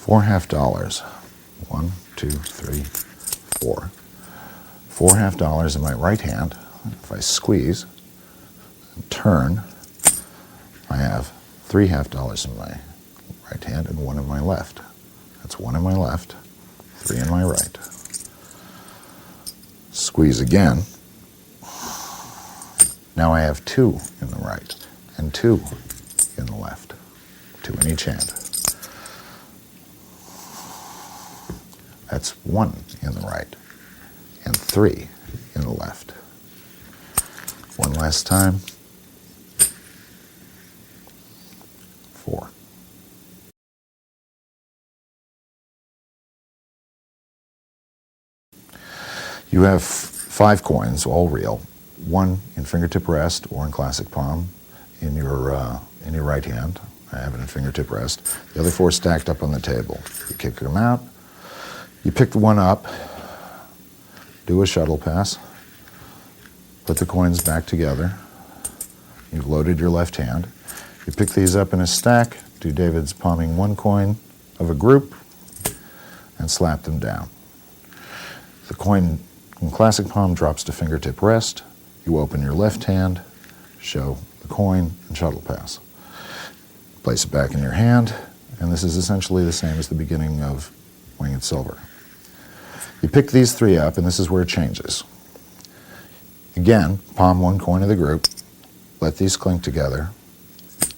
4 $1. 1, 2, 3, 4. 4 $1 in my right hand. If I squeeze and turn, I have 3 $2 in my right hand and 1 in my left. That's 1 in my left, 3 in my right. Squeeze again. Now I have 2 in the right and 2 in the left. 2 in each hand. That's 1 in the right and 3 in the left. One last time. 4. You have 5 coins, all real. 1 in fingertip rest or in classic palm in your right hand. I have it in fingertip rest. The other 4 stacked up on the table. You kick them out. You pick the one up. Do a shuttle pass. Put the coins back together. You've loaded your left hand. You pick these up in a stack. Do David's palming 1 coin of a group and slap them down. The coin in classic palm drops to fingertip rest. You open your left hand, show the coin, and shuttle pass. Place it back in your hand, and this is essentially the same as the beginning of Winged Silver. You pick these 3 up, and this is where it changes. Again, palm 1 coin of the group, let these clink together,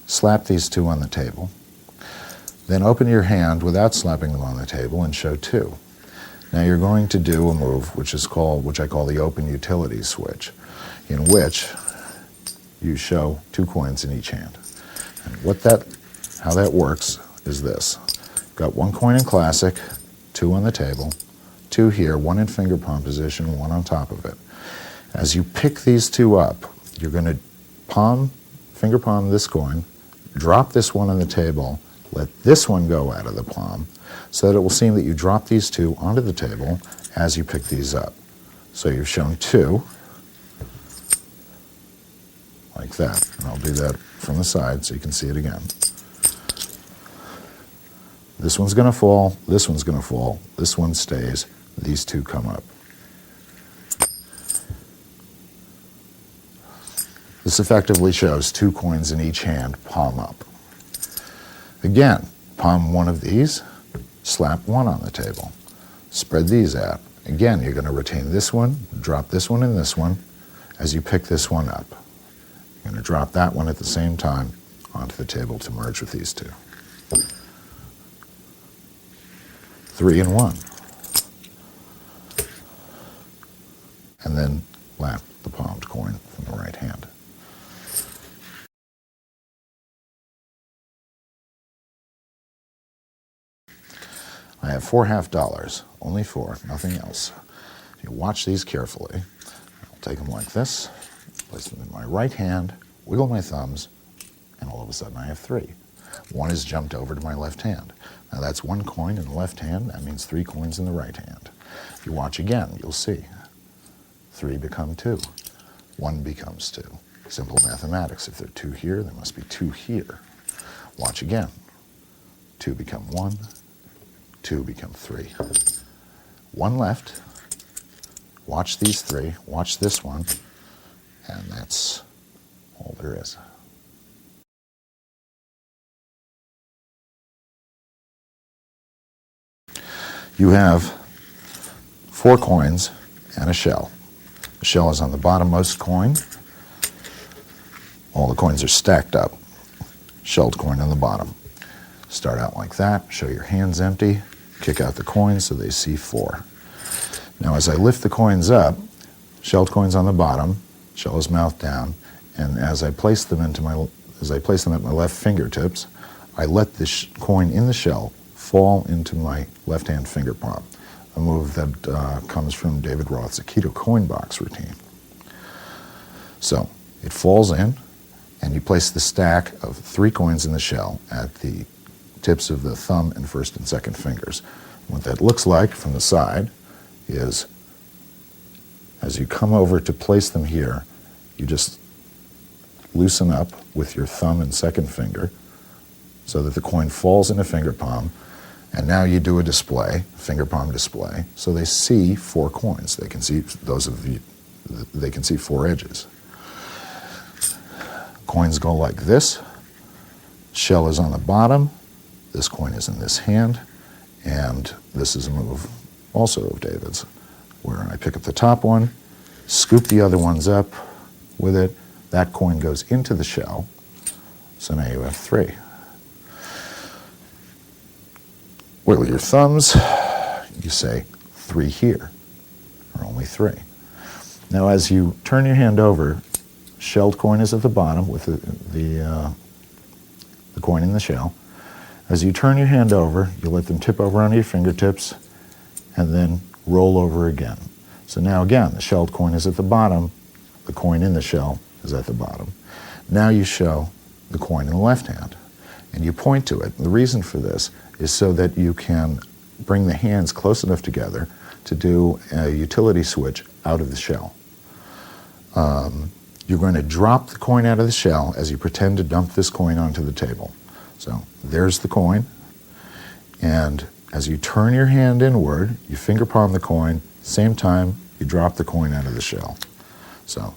slap these 2 on the table, then open your hand without slapping them on the table and show 2. Now you're going to do a move which I call the open utility switch, in which you show 2 coins in each hand. And how that works is this. Got 1 coin in classic, 2 on the table, 2 here, 1 in finger palm position, 1 on top of it. As you pick these 2 up, you're going to finger palm this coin, drop this one on the table, let this one go out of the palm, so that it will seem that you drop these 2 onto the table as you pick these up. So you've shown 2, like that. And I'll do that from the side so you can see it again. This one's going to fall, this one's going to fall, this one stays, these 2 come up. This effectively shows 2 coins in each hand, palm up. Again, palm 1 of these, slap 1 on the table. Spread these out. Again, you're going to retain this one, drop this one and this one as you pick this one up. You're going to drop that one at the same time onto the table to merge with these 2. 3 and 1. And then lap the palmed coin from the right hand. I have 4 $2, only 4, nothing else. If you watch these carefully, I'll take them like this, place them in my right hand, wiggle my thumbs, and all of a sudden I have 3. 1 is jumped over to my left hand. Now that's 1 coin in the left hand, that means 3 coins in the right hand. If you watch again, you'll see 3 become 2, 1 becomes 2. Simple mathematics. If there are 2 here, there must be 2 here. Watch again. 2 become 1, 2 become 3. 1 left. Watch these 3. Watch this one. And that's all there is. You have 4 coins and a shell. The shell is on the bottommost coin. All the coins are stacked up. Shelled coin on the bottom. Start out like that. Show your hands empty. Kick out the coins so they see 4. Now as I lift the coins up, shelled coins on the bottom, shell is mouth down, and as I place them at my left fingertips, I let the coin in the shell fall into my left hand finger palm, a move that comes from David Roth's Aikido coin box routine. So it falls in, and you place the stack of 3 coins in the shell at the tips of the thumb and first and second fingers. What that looks like from the side is, as you come over to place them here, you just loosen up with your thumb and second finger so that the coin falls in a finger palm, And now you do a display, finger palm display, so they see 4 coins. They can see they can see 4 edges. Coins go like this. Shell is on the bottom. This coin is in this hand, and this is a move also of David's, where I pick up the top one, scoop the other ones up with it. That coin goes into the shell. So now you have 3. Wiggle your thumbs. You say 3 here, or only 3. Now as you turn your hand over, shelled coin is at the bottom with the coin in the shell. As you turn your hand over, you let them tip over onto your fingertips and then roll over again. So now again, the shelled coin is at the bottom, the coin in the shell is at the bottom. Now you show the coin in the left hand and you point to it. The reason for this is so that you can bring the hands close enough together to do a utility switch out of the shell. You're going to drop the coin out of the shell as you pretend to dump this coin onto the table. So there's the coin, and as you turn your hand inward, you finger palm the coin, same time you drop the coin out of the shell. So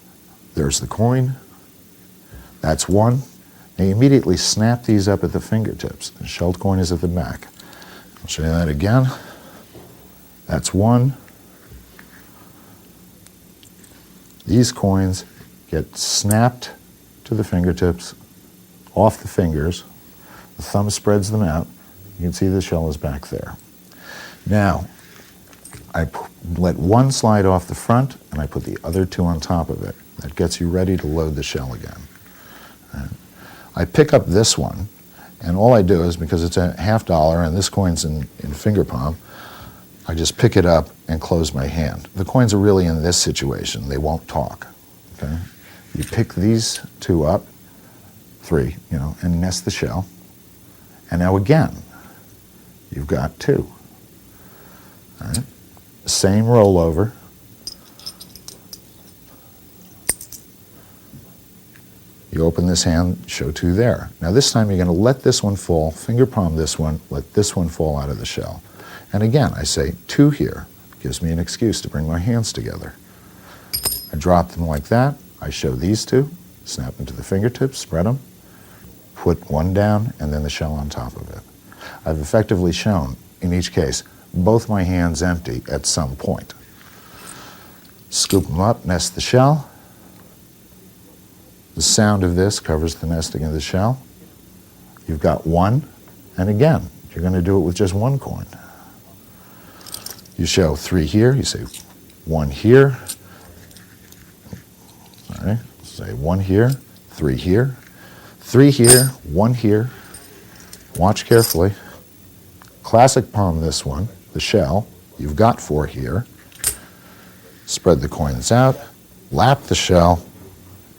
there's the coin, that's 1. Now you immediately snap these up at the fingertips. The shelled coin is at the back. I'll show you that again. That's 1. These coins get snapped to the fingertips, off the fingers. The thumb spreads them out. You can see the shell is back there. Now, I let 1 slide off the front, and I put the other 2 on top of it. That gets you ready to load the shell again. Right. I pick up this one, and all I do is, because it's a $50 and this coin's in finger palm, I just pick it up and close my hand. The coins are really in this situation. They won't talk. Okay? You pick these 2 up, 3, and nest the shell. And now again, you've got 2. All right? Same rollover. You open this hand, show 2 there. Now this time you're going to let this one fall, finger palm this one, let this one fall out of the shell. And again, I say 2 here. Gives me an excuse to bring my hands together. I drop them like that. I show these 2, snap them to the fingertips, spread them, put 1 down, and then the shell on top of it. I've effectively shown, in each case, both my hands empty at some point. Scoop them up, nest the shell. The sound of this covers the nesting of the shell. You've got 1, and again, you're going to do it with just 1 coin. You show 3 here, you say 1 here. All right, say 1 here, 3 here, 3 here, 1 here. Watch carefully. Classic palm this one, the shell. You've got 4 here. Spread the coins out, lap the shell,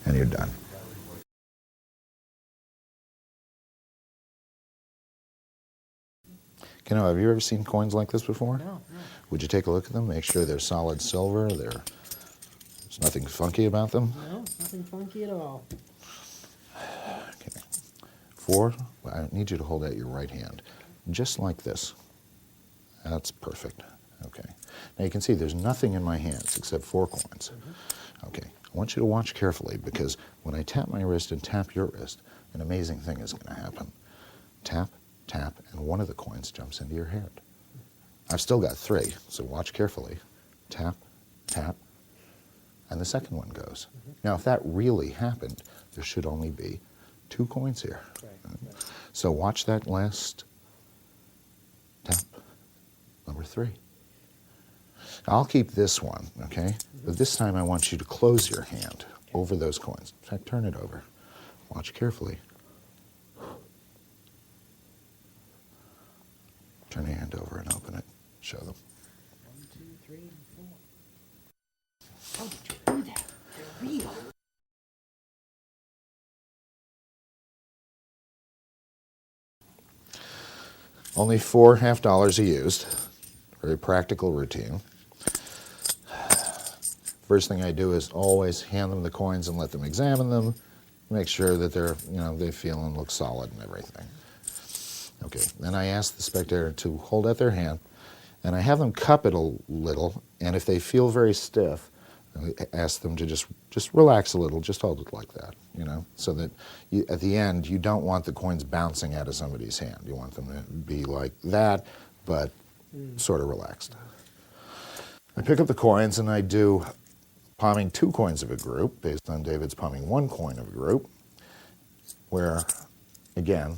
and you're done. Have you ever seen coins like this before? No. Would you take a look at them, make sure they're solid silver, there's nothing funky about them? No, nothing funky at all. Okay. 4, I need you to hold out your right hand, just like this. That's perfect. Okay. Now you can see there's nothing in my hands except 4 coins. Okay. I want you to watch carefully, because when I tap my wrist and tap your wrist, an amazing thing is going to happen. Tap, tap, and one of the coins jumps into your hand. I've still got 3, so watch carefully. Tap, tap, and the second one goes. Now, if that really happened, there should only be 2 coins here. Right. So watch that last tap, number 3. I'll keep this one, okay? But this time I want you to close your hand over those coins. In fact, turn it over. Watch carefully. Turn your hand over and open it. Show them. 1, 2, 3, and 4. How did you do that? They're real. Only 4 $50 are used. Very practical routine. First thing I do is always hand them the coins and let them examine them. Make sure that they're, they feel and look solid and everything. Okay, then I ask the spectator to hold out their hand, and I have them cup it a little, and if they feel very stiff, I ask them to just relax a little, just hold it like that, you know, so that at the end you don't want the coins bouncing out of somebody's hand. You want them to be like that, but sort of relaxed. I pick up the coins and I do palming 2 coins of a group based on David's palming 1 coin of a group, where, again,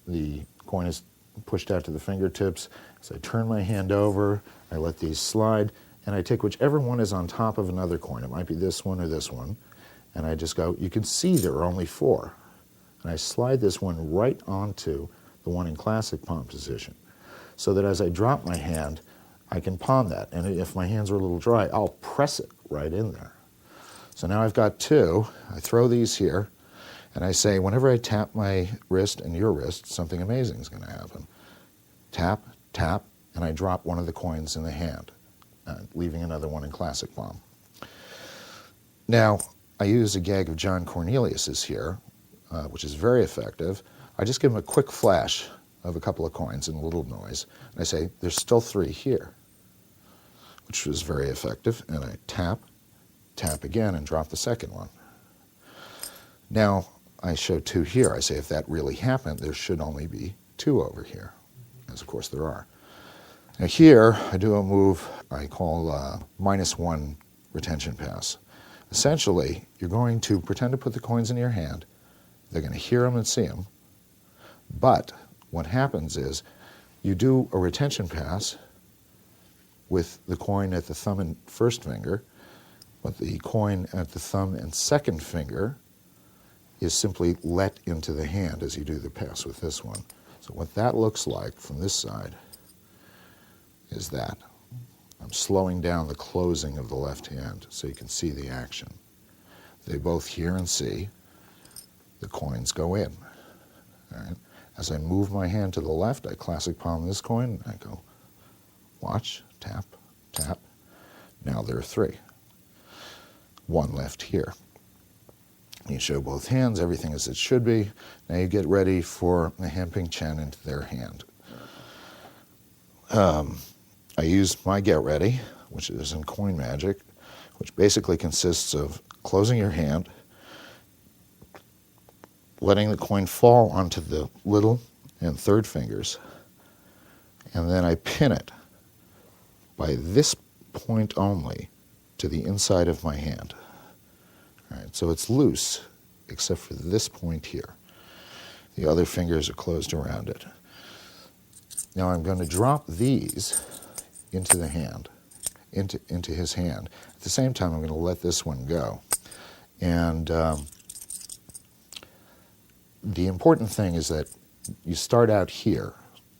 the coin is pushed out to the fingertips. As I turn my hand over, I let these slide, and I take whichever one is on top of another coin. It might be this one or this one. And I just go, you can see there are only 4. And I slide this one right onto the one in classic palm position, so that as I drop my hand, I can palm that. And if my hands are a little dry, I'll press it right in there. So now I've got 2. I throw these here, and I say, whenever I tap my wrist and your wrist, something amazing is going to happen. Tap, tap, and I drop one of the coins in the hand, leaving another one in classic palm. Now, I use a gag of John Cornelius's here, which is very effective. I just give him a quick flash of a couple of coins and a little noise, and I say, there's still 3 here, which was very effective, and I tap, tap again, and drop the second one. Now, I show 2 here. I say, if that really happened, there should only be 2 over here, as of course there are. Now here, I do a move I call -1 retention pass. Essentially, you're going to pretend to put the coins in your hand. They're going to hear them and see them. But what happens is you do a retention pass with the coin at the thumb and first finger, but the coin at the thumb and second finger is simply let into the hand as you do the pass with this one. So what that looks like from this side is that. I'm slowing down the closing of the left hand so you can see the action. They both hear and see. The coins go in. All right? As I move my hand to the left, I classic palm this coin, and I go, watch, tap, tap. Now there are 3. 1 left here. You show both hands, everything as it should be. Now you get ready for the Hamping Chen into their hand. I use my Get Ready, which is in coin magic, which basically consists of closing your hand, letting the coin fall onto the little and third fingers, and then I pin it by this point only to the inside of my hand. All right, so it's loose except for this point here. The other fingers are closed around it. Now I'm going to drop these into the hand, into his hand. At the same time, I'm going to let this one go. And the important thing is that you start out here,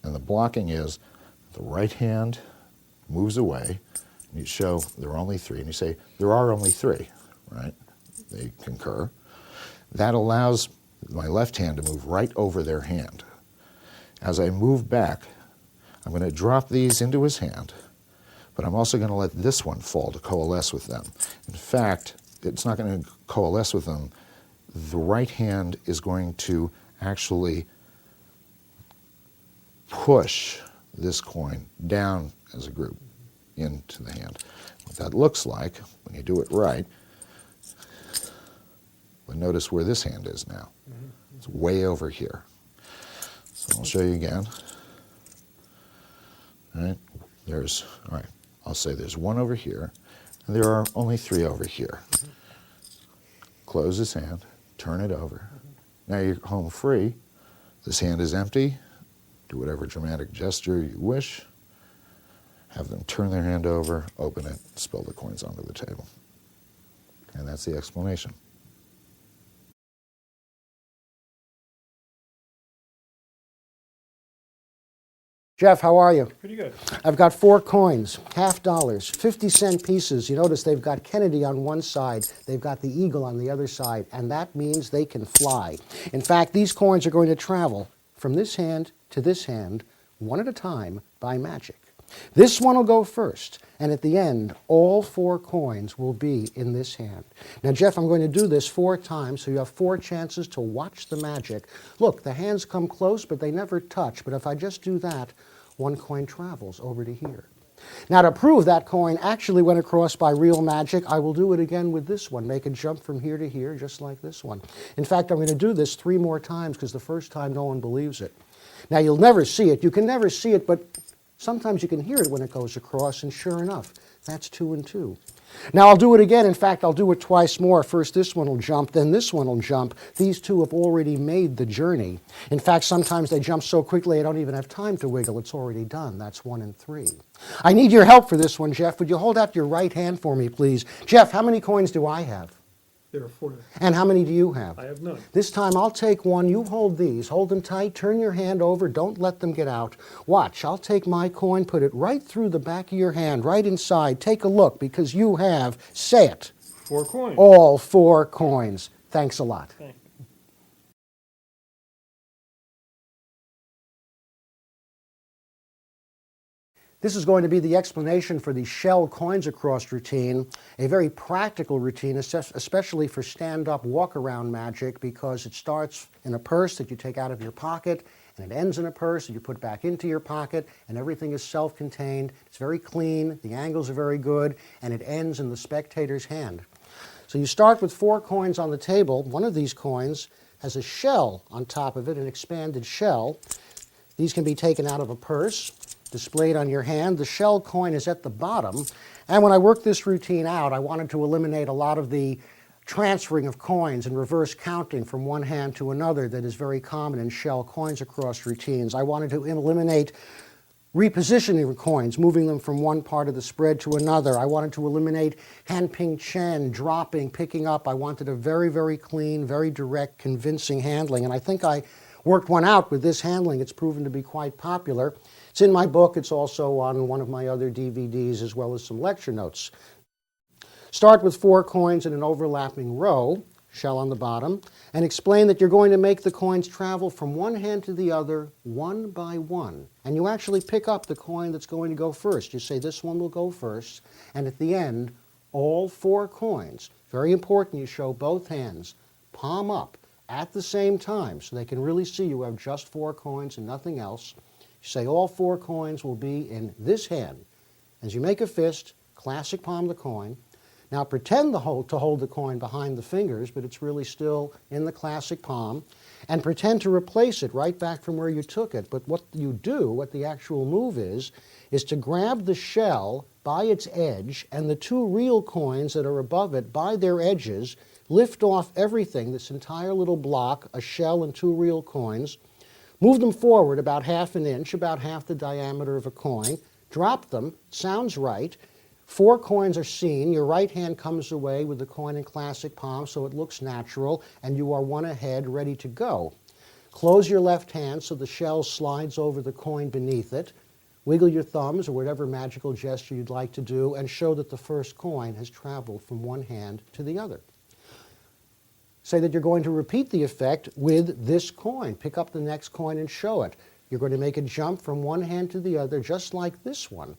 and the blocking is the right hand moves away, and you show there are only 3, and you say, there are only 3, right? They concur. That allows my left hand to move right over their hand. As I move back, I'm going to drop these into his hand, but I'm also going to let this one fall to coalesce with them. In fact, it's not going to coalesce with them. The right hand is going to actually push this coin down as a group into the hand. What that looks like, when you do it right, but notice where this hand is now. It's way over here. So I'll show you again. All right, all right, I'll say there's 1 over here, and there are only 3 over here. Close this hand, turn it over. Now you're home free. This hand is empty. Do whatever dramatic gesture you wish. Have them turn their hand over, open it, spill the coins onto the table. And that's the explanation. Jeff, how are you? Pretty good. I've got 4 coins, $50, 50-cent pieces. You notice they've got Kennedy on one side, they've got the eagle on the other side, and that means they can fly. In fact, these coins are going to travel from this hand to this hand, one at a time, by magic. This one will go first, and at the end, all 4 coins will be in this hand. Now, Jeff, I'm going to do this 4 times, so you have 4 chances to watch the magic. Look, the hands come close, but they never touch. But if I just do that, 1 coin travels over to here. Now, to prove that coin actually went across by real magic, I will do it again with this one. Make a jump from here to here, just like this one. In fact, I'm going to do this 3 more times, because the first time no one believes it. Now, you'll never see it. You can never see it, but sometimes you can hear it when it goes across, and sure enough, that's 2 and 2. Now I'll do it again. In fact, I'll do it twice more. First this one will jump, then this one will jump. These 2 have already made the journey. In fact, sometimes they jump so quickly I don't even have time to wiggle. It's already done. That's 1 and 3. I need your help for this one, Jeff. Would you hold out your right hand for me, please? Jeff, how many coins do I have? There are 4. And how many do you have? I have none. This time I'll take 1. You hold these. Hold them tight. Turn your hand over. Don't let them get out. Watch. I'll take my coin, put it right through the back of your hand, right inside. Take a look, because you have, say it, 4 coins. all 4 coins. Thanks a lot. Thank you. This is going to be the explanation for the shell coins across routine, a very practical routine, especially for stand-up walk-around magic, because it starts in a purse that you take out of your pocket, and it ends in a purse that you put back into your pocket, and everything is self-contained. It's very clean, the angles are very good, and it ends in the spectator's hand. So you start with 4 coins on the table. One of these coins has a shell on top of it, an expanded shell. These can be taken out of a purse, displayed on your hand. The shell coin is at the bottom. And when I worked this routine out, I wanted to eliminate a lot of the transferring of coins and reverse counting from one hand to another that is very common in shell coins across routines. I wanted to eliminate repositioning of coins, moving them from one part of the spread to another. I wanted to eliminate hand ping chen, dropping, picking up. I wanted a very, very clean, very direct, convincing handling. And I think I worked one out with this handling. It's proven to be quite popular. It's in my book. It's also on one of my other DVDs, as well as some lecture notes. Start with 4 coins in an overlapping row, shell on the bottom, and explain that you're going to make the coins travel from one hand to the other, 1 by 1. And you actually pick up the coin that's going to go first. You say this one will go first, and at the end, all 4 coins. Very important, you show both hands, palm up, at the same time, so they can really see you have just 4 coins and nothing else. You say all 4 coins will be in this hand. As you make a fist, classic palm the coin. Now pretend to hold the coin behind the fingers, but it's really still in the classic palm. And pretend to replace it right back from where you took it. But what you do, what the actual move is to grab the shell by its edge and the 2 real coins that are above it by their edges, lift off everything, this entire little block, a shell and 2 real coins, move them forward about ½ an inch, about half the diameter of a coin, drop them, sounds right, 4 coins are seen, your right hand comes away with the coin in classic palm so it looks natural, and you are 1 ahead, ready to go. Close your left hand so the shell slides over the coin beneath it, wiggle your thumbs or whatever magical gesture you'd like to do, and show that the first coin has traveled from one hand to the other. Say that you're going to repeat the effect with this coin. Pick up the next coin and show it. You're going to make a jump from one hand to the other, just like this one.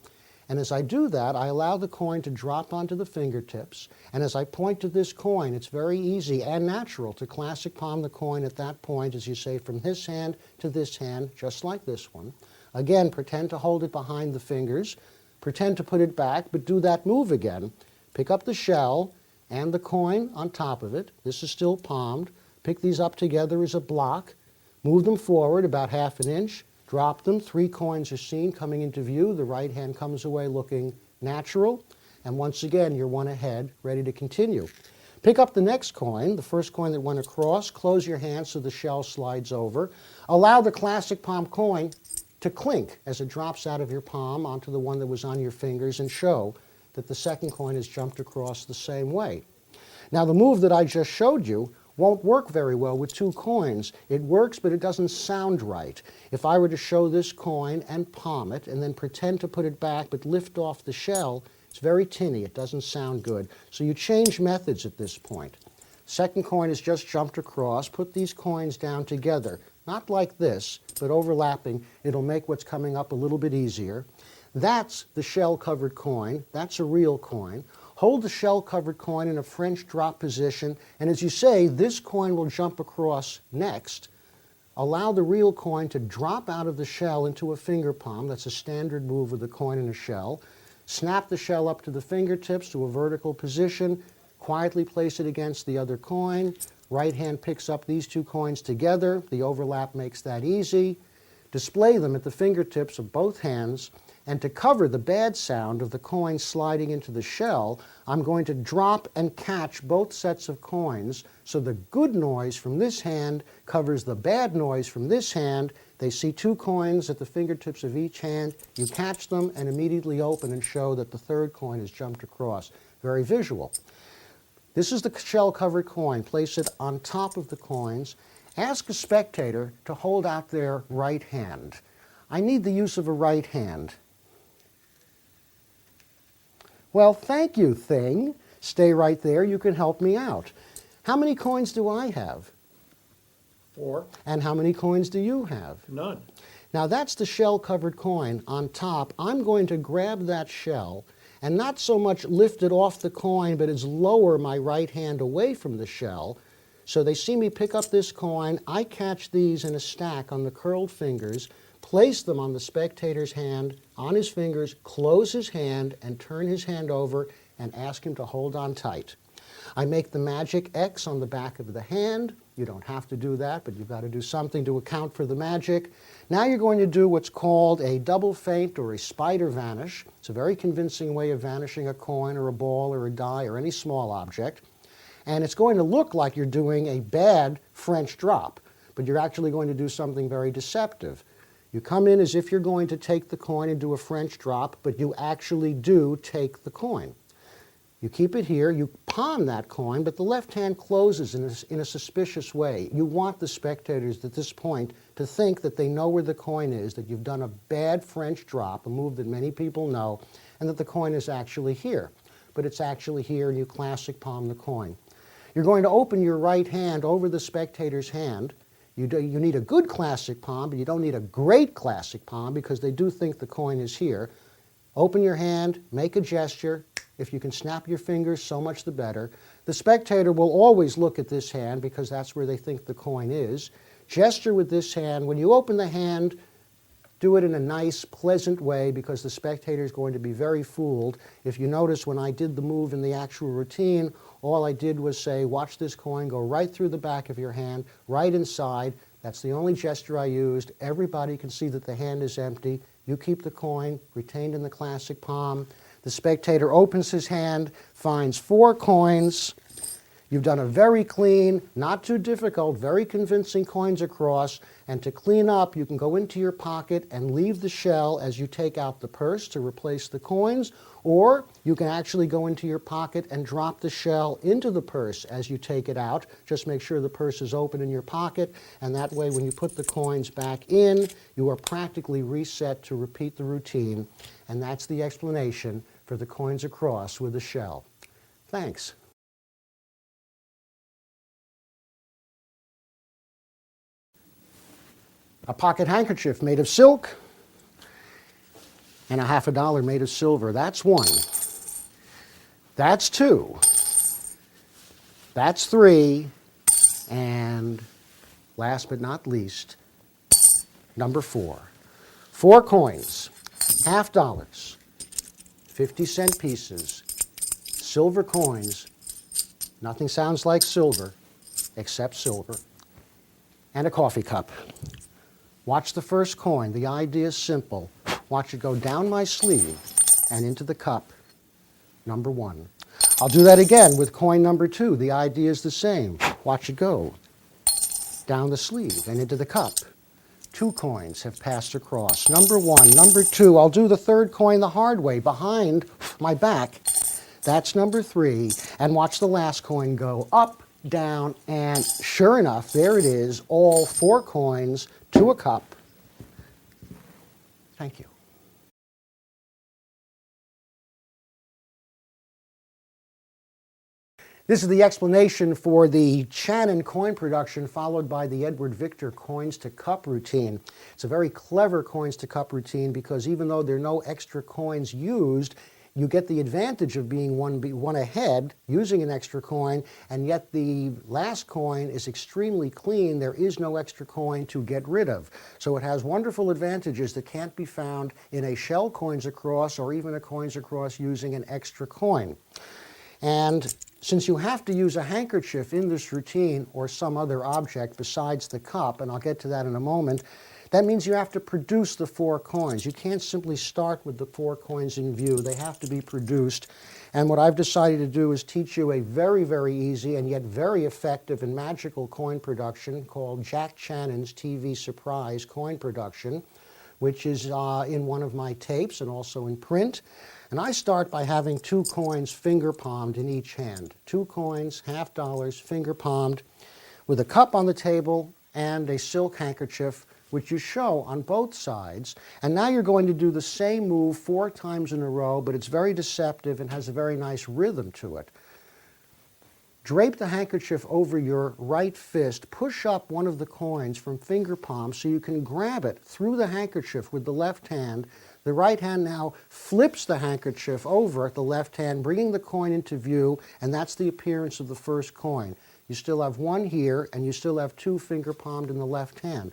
And as I do that, I allow the coin to drop onto the fingertips. And as I point to this coin, it's very easy and natural to classic palm the coin at that point, as you say, from this hand to this hand, just like this one. Again, pretend to hold it behind the fingers. Pretend to put it back, but do that move again. Pick up the shell and the coin on top of it. This is still palmed. Pick these up together as a block. Move them forward about ½ an inch. Drop them. 3 coins are seen coming into view. The right hand comes away looking natural. And once again, you're 1 ahead, ready to continue. Pick up the next coin, the first coin that went across. Close your hand so the shell slides over. Allow the classic palm coin to clink as it drops out of your palm onto the one that was on your fingers, and show that the second coin has jumped across the same way. Now the move that I just showed you won't work very well with 2 coins. It works, but it doesn't sound right. If I were to show this coin and palm it and then pretend to put it back but lift off the shell, it's very tinny. It doesn't sound good. So you change methods at this point. Second coin has just jumped across. Put these coins down together. Not like this, but overlapping. It'll make what's coming up a little bit easier. That's the shell-covered coin. That's a real coin. Hold the shell-covered coin in a French drop position, and as you say, this coin will jump across next. Allow the real coin to drop out of the shell into a finger palm. That's a standard move with the coin in a shell. Snap the shell up to the fingertips to a vertical position. Quietly place it against the other coin. Right hand picks up these two coins together. The overlap makes that easy. Display them at the fingertips of both hands. And to cover the bad sound of the coin sliding into the shell, I'm going to drop and catch both sets of coins so the good noise from this hand covers the bad noise from this hand. They see two coins at the fingertips of each hand. You catch them and immediately open and show that the third coin has jumped across. Very visual. This is the shell-covered coin. Place it on top of the coins. Ask a spectator to hold out their right hand. I need the use of a right hand. Well, thank you, thing. Stay right there. You can help me out. How many coins do I have? 4. And how many coins do you have? None. Now, that's the shell-covered coin on top. I'm going to grab that shell and not so much lift it off the coin, but it's lower my right hand away from the shell. So they see me pick up this coin. I catch these in a stack on the curled fingers, place them on the spectator's hand, on his fingers, close his hand, and turn his hand over and ask him to hold on tight. I make the magic X on the back of the hand. You don't have to do that, but you've got to do something to account for the magic. Now you're going to do what's called a double feint or a spider vanish. It's a very convincing way of vanishing a coin or a ball or a die or any small object. And it's going to look like you're doing a bad French drop, but you're actually going to do something very deceptive. You come in as if you're going to take the coin and do a French drop, but you actually do take the coin. You keep it here, you palm that coin, but the left hand closes in a suspicious way. You want the spectators at this point to think that they know where the coin is, that you've done a bad French drop, a move that many people know, and that the coin is actually here. But it's actually here, and you classic palm the coin. You're going to open your right hand over the spectator's hand. You need a good classic palm, but you don't need a great classic palm because they do think the coin is here. Open your hand, make a gesture. If you can snap your fingers, so much the better. The spectator will always look at this hand because that's where they think the coin is. Gesture with this hand. When you open the hand, do it in a nice, pleasant way because the spectator is going to be very fooled. If you notice when I did the move in the actual routine, all I did was say, watch this coin go right through the back of your hand, right inside. That's the only gesture I used. Everybody can see that the hand is empty. You keep the coin retained in the classic palm. The spectator opens his hand, finds 4 coins. You've done a very clean, not too difficult, very convincing coins across. And to clean up, you can go into your pocket and leave the shell as you take out the purse to replace the coins. Or you can actually go into your pocket and drop the shell into the purse as you take it out. Just make sure the purse is open in your pocket. And that way, when you put the coins back in, you are practically reset to repeat the routine. And that's the explanation for the coins across with the shell. Thanks. A pocket handkerchief made of silk and a $50 made of silver. That's 1. That's 2. That's 3. And last but not least, number 4. 4 coins, $50, 50-cent pieces, silver coins. Nothing sounds like silver except silver. And a coffee cup. Watch the first coin. The idea is simple. Watch it go down my sleeve and into the cup, number 1. I'll do that again with coin number 2. The idea is the same. Watch it go down the sleeve and into the cup. 2 coins have passed across. Number 1, number 2. I'll do the third coin the hard way, behind my back. That's number 3. And watch the last coin go up, down, and sure enough, there it is, all 4 coins to a cup. Thank you. This is the explanation for the Channon coin production followed by the Edward Victor coins to cup routine. It's a very clever coins to cup routine because even though there are no extra coins used, you get the advantage of being one ahead using an extra coin, and yet the last coin is extremely clean. There is no extra coin to get rid of. So it has wonderful advantages that can't be found in a shell coins across or even a coins across using an extra coin. And since you have to use a handkerchief in this routine or some other object besides the cup, and I'll get to that in a moment, that means you have to produce the 4 coins. You can't simply start with the 4 coins in view. They have to be produced. And what I've decided to do is teach you a very, very easy and yet very effective and magical coin production called Jack Channon's TV Surprise coin production, which is in one of my tapes and also in print. And I start by having 2 coins finger palmed in each hand. 2 coins, $half, finger palmed, with a cup on the table and a silk handkerchief, which you show on both sides. And now you're going to do the same move 4 times in a row, but it's very deceptive and has a very nice rhythm to it. Drape the handkerchief over your right fist, push up one of the coins from finger palm so you can grab it through the handkerchief with the left hand. The right hand now flips the handkerchief over the left hand, bringing the coin into view, and that's the appearance of the first coin. You still have 1 here, and you still have 2 finger palmed in the left hand.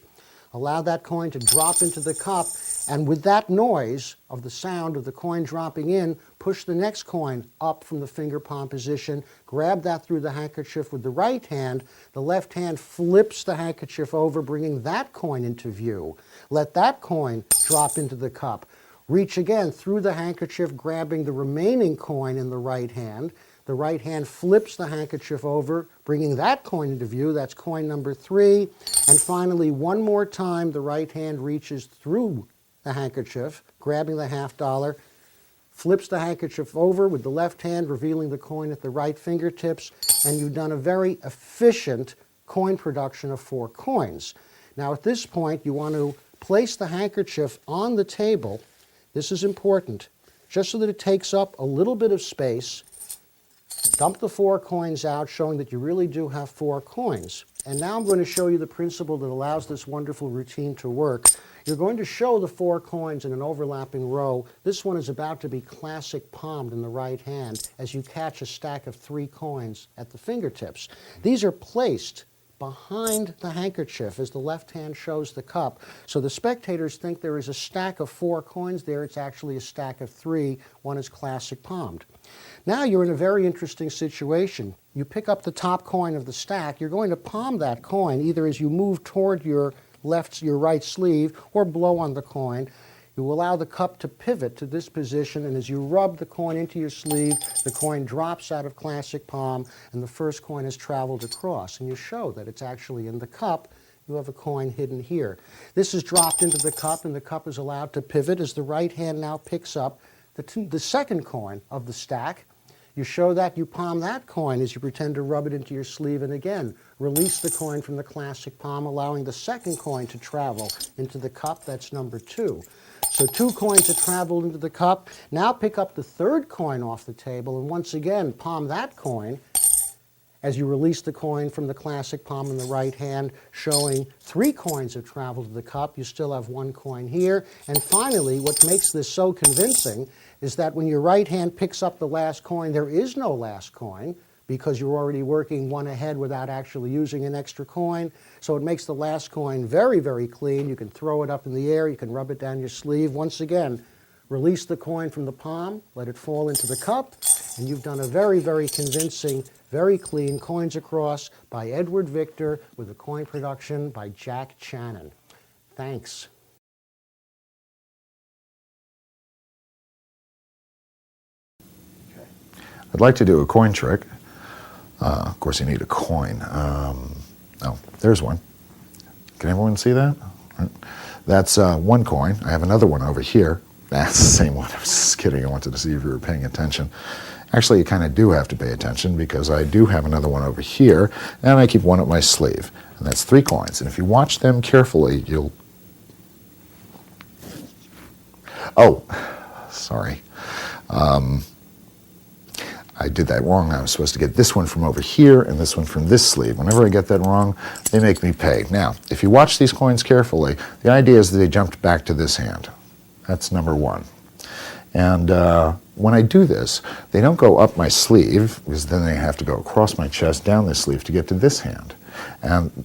Allow that coin to drop into the cup, and with that noise of the sound of the coin dropping in, push the next coin up from the finger palm position, grab that through the handkerchief with the right hand. The left hand flips the handkerchief over, bringing that coin into view. Let that coin drop into the cup. Reach again through the handkerchief, grabbing the remaining coin in the right hand. The right hand flips the handkerchief over, bringing that coin into view. That's coin number 3. And finally, one more time, the right hand reaches through the handkerchief, grabbing the $half, flips the handkerchief over with the left hand, revealing the coin at the right fingertips, and you've done a very efficient coin production of 4 coins. Now, at this point, you want to place the handkerchief on the table. This is important, just so that it takes up a little bit of space. Dump the 4 coins out, showing that you really do have 4 coins. And now I'm going to show you the principle that allows this wonderful routine to work. You're going to show the 4 coins in an overlapping row. This one is about to be classic palmed in the right hand as you catch a stack of 3 coins at the fingertips. These are placed behind the handkerchief as the left hand shows the cup. So the spectators think there is a stack of 4 coins there. It's actually a stack of 3. One is classic palmed. Now you're in a very interesting situation. You pick up the top coin of the stack. You're going to palm that coin either as you move toward your right sleeve or blow on the coin. You allow the cup to pivot to this position, and as you rub the coin into your sleeve, the coin drops out of classic palm, and the first coin has traveled across. And you show that it's actually in the cup. You have a coin hidden here. This is dropped into the cup, and the cup is allowed to pivot as the right hand now picks up the second coin of the stack. You show that, you palm that coin as you pretend to rub it into your sleeve, and again, release the coin from the classic palm, allowing the second coin to travel into the cup. That's number 2. So 2 coins have traveled into the cup. Now pick up the third coin off the table, and once again, palm that coin as you release the coin from the classic palm in the right hand, showing 3 coins have traveled to the cup. You still have 1 coin here. And finally, what makes this so convincing is that when your right hand picks up the last coin, there is no last coin because you're already working 1 ahead without actually using an extra coin. So it makes the last coin very, very clean. You can throw it up in the air. You can rub it down your sleeve. Once again, release the coin from the palm, let it fall into the cup, and you've done a very, very convincing, very clean coins across by Edward Victor with a coin production by Jack Channon. Thanks. I'd like to do a coin trick. Of course, you need a coin. Oh, there's one. Can everyone see that? That's 1 coin. I have another one over here. That's the same one. I was just kidding. I wanted to see if you were paying attention. Actually, you kind of do have to pay attention because I do have another one over here, and I keep one up my sleeve. And that's 3 coins. And if you watch them carefully, you'll... Oh, sorry. I did that wrong. I was supposed to get this one from over here and this one from this sleeve. Whenever I get that wrong, they make me pay. Now, if you watch these coins carefully, the idea is that they jumped back to this hand. That's number one. And when I do this, they don't go up my sleeve, because then they have to go across my chest, down this sleeve to get to this hand. And,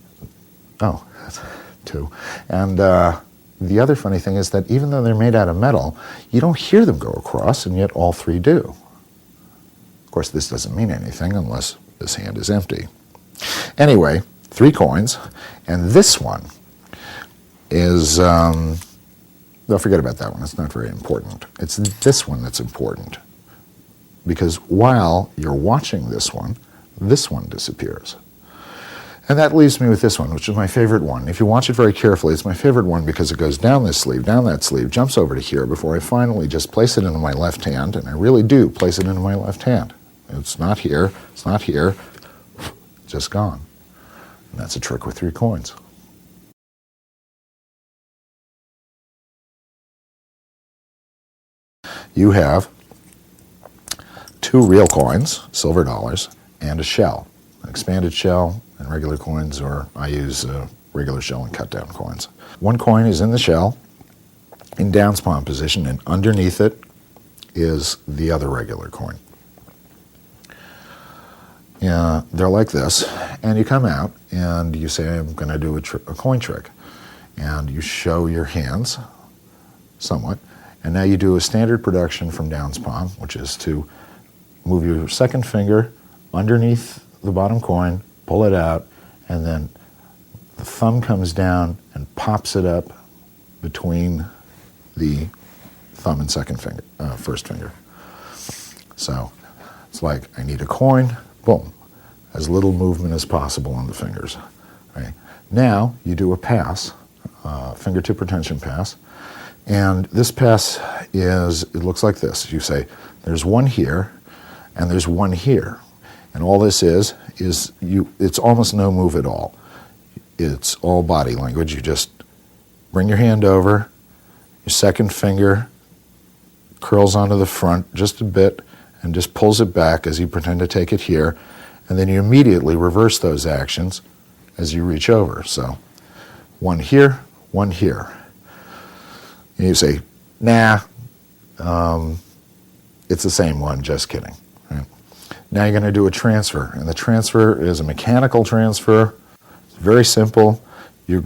oh, that's two. And the other funny thing is that even though they're made out of metal, you don't hear them go across, and yet all three do. Of course, this doesn't mean anything unless this hand is empty. Anyway, 3 coins, and this one is, don't forget about that one, it's not very important. It's this one that's important, because while you're watching this one disappears. And that leaves me with this one, which is my favorite one. If you watch it very carefully, it's my favorite one because it goes down this sleeve, down that sleeve, jumps over to here before I finally just place it into my left hand, and I really do place it into my left hand. It's not here, just gone. And that's a trick with 3 coins. You have 2 real coins, silver dollars, and a shell, an expanded shell and regular coins, or I use regular shell and cut down coins. 1 coin is in the shell, in downs palm position, and underneath it is the other regular coin. They're like this, and you come out and you say, I'm going to do a coin trick. And you show your hands somewhat, and now you do a standard production from downs palm, which is to move your second finger underneath the bottom coin, pull it out, and then the thumb comes down and pops it up between the thumb and first finger. So it's like, I need a coin, boom, as little movement as possible on the fingers. Right? Now you do a pass, fingertip retention pass, and this pass it looks like this. You say, there's one here, and there's one here. And all this is it's almost no move at all. It's all body language. You just bring your hand over, your second finger curls onto the front just a bit and just pulls it back as you pretend to take it here, and then you immediately reverse those actions as you reach over. So one here, one here. And you say, nah, it's the same one, just kidding. Right? Now you're going to do a transfer, and the transfer is a mechanical transfer. It's very simple. You've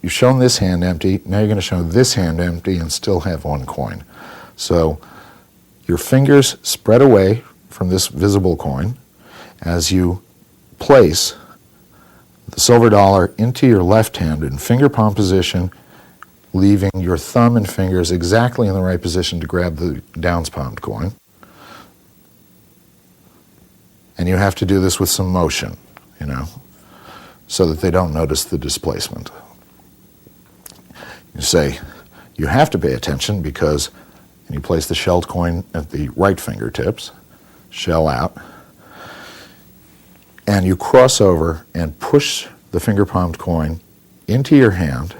shown this hand empty, now you're going to show this hand empty and still have 1 coin. So your fingers spread away from this visible coin as you place the silver dollar into your left hand in finger palm position, leaving your thumb and fingers exactly in the right position to grab the downs palmed coin. And you have to do this with some motion, so that they don't notice the displacement. You say, you have to pay attention because, and you place the shelled coin at the right fingertips, shell out, and you cross over and push the finger palmed coin into your hand,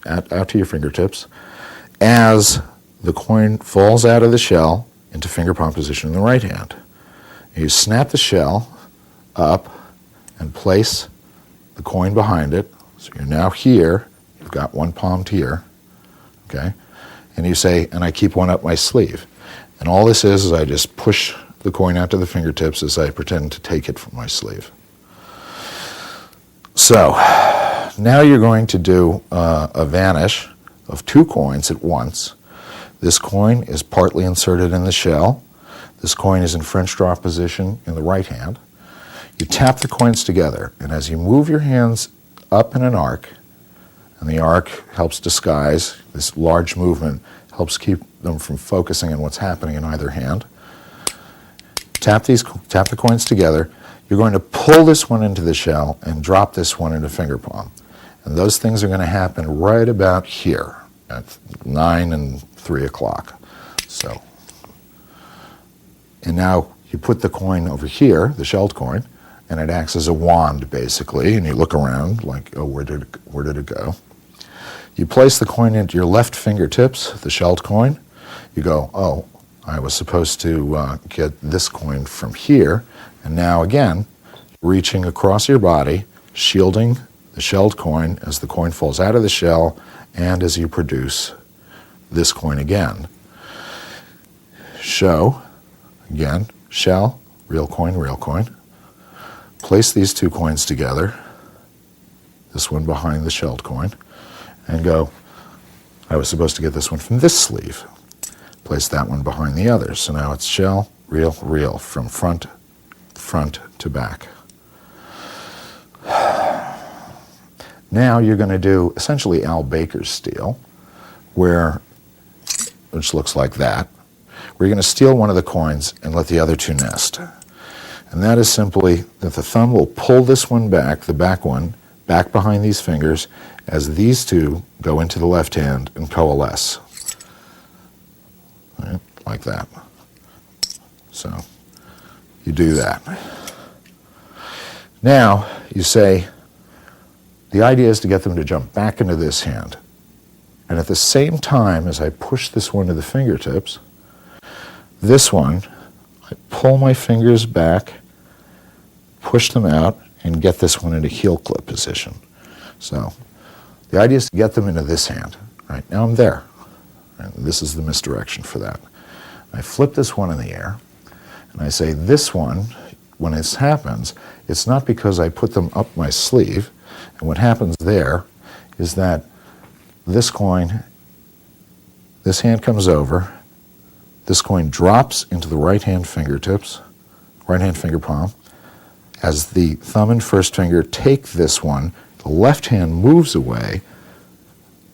out to your fingertips, as the coin falls out of the shell into finger palm position in the right hand. You snap the shell up and place the coin behind it. So you're now here, you've got 1 palmed here, okay? And you say, and I keep 1 up my sleeve. And all this is I just push the coin out to the fingertips as I pretend to take it from my sleeve. So now you're going to do a vanish of 2 coins at once. This coin is partly inserted in the shell. This coin is in French drop position in the right hand. You tap the coins together, and as you move your hands up in an arc, and the arc helps disguise, this large movement helps keep them from focusing on what's happening in either hand. Tap the coins together. You're going to pull this one into the shell and drop this one into finger palm. And those things are going to happen right about here at 9 and 3 o'clock. So, and now you put the coin over here, the shelled coin, and it acts as a wand basically, and you look around like, oh, where did it go? You place the coin into your left fingertips, the shelled coin. You go, oh, I was supposed to get this coin from here, and now again, reaching across your body, shielding the shelled coin as the coin falls out of the shell and as you produce this coin again. Show, again, shell, real coin, real coin. Place these two coins together, this one behind the shelled coin, and go, I was supposed to get this one from this sleeve. Place that one behind the other. So now it's shell, reel, reel, from front to back. Now you're going to do essentially Al Baker's steal, which looks like that, where you're going to steal one of the coins and let the other two nest. And that is simply that the thumb will pull this one back, the back one, back behind these fingers as these two go into the left hand and coalesce. Right, like that. So you do that. Now you say, the idea is to get them to jump back into this hand. And at the same time as I push this one to the fingertips, this one, I pull my fingers back, push them out, and get this one into heel clip position. So the idea is to get them into this hand. Right, now I'm there. Right, this is the misdirection for that. I flip this one in the air, and I say this one, when this happens, it's not because I put them up my sleeve. And what happens there is that this coin, this hand comes over, this coin drops into the right hand fingertips, right hand finger palm. As the thumb and first finger take this one, the left hand moves away,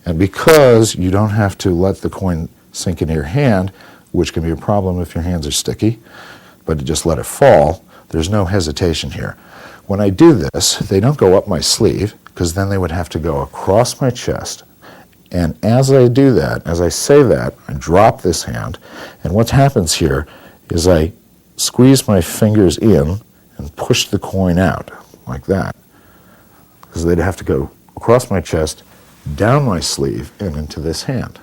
and because you don't have to let the coin sink into your hand, which can be a problem if your hands are sticky, but to just let it fall, there's no hesitation here. When I do this, they don't go up my sleeve, because then they would have to go across my chest. And as I do that, as I say that, I drop this hand, and what happens here is I squeeze my fingers in and push the coin out, like that. Because they'd have to go across my chest, down my sleeve, and into this hand.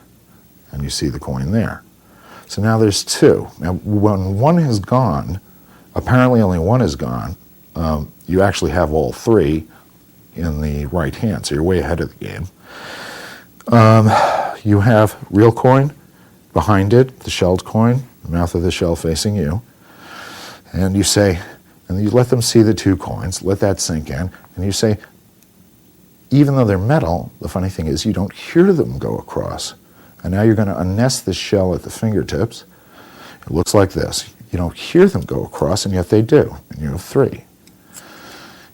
And you see the coin there. So now there's two. Now when one has gone, apparently only one is gone, you actually have all three in the right hand, so you're way ahead of the game. You have real coin, behind it, the shelled coin, the mouth of the shell facing you, and you say, and you let them see the two coins, let that sink in, and you say, even though they're metal, the funny thing is you don't hear them go across. And now you're going to unnest the shell at the fingertips. It looks like this. You don't hear them go across, and yet they do, and you have three.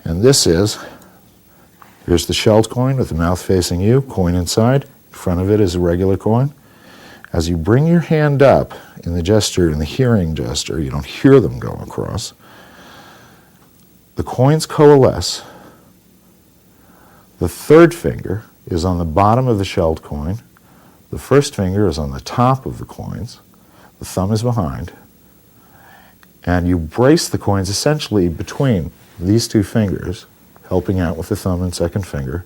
And this is, here's the shelled coin with the mouth facing you, coin inside. In front of it is a regular coin. As you bring your hand up in the gesture, in the hearing gesture, you don't hear them go across. The coins coalesce. The third finger is on the bottom of the shelled coin. The first finger is on the top of the coins. The thumb is behind. And you brace the coins essentially between these two fingers, helping out with the thumb and second finger.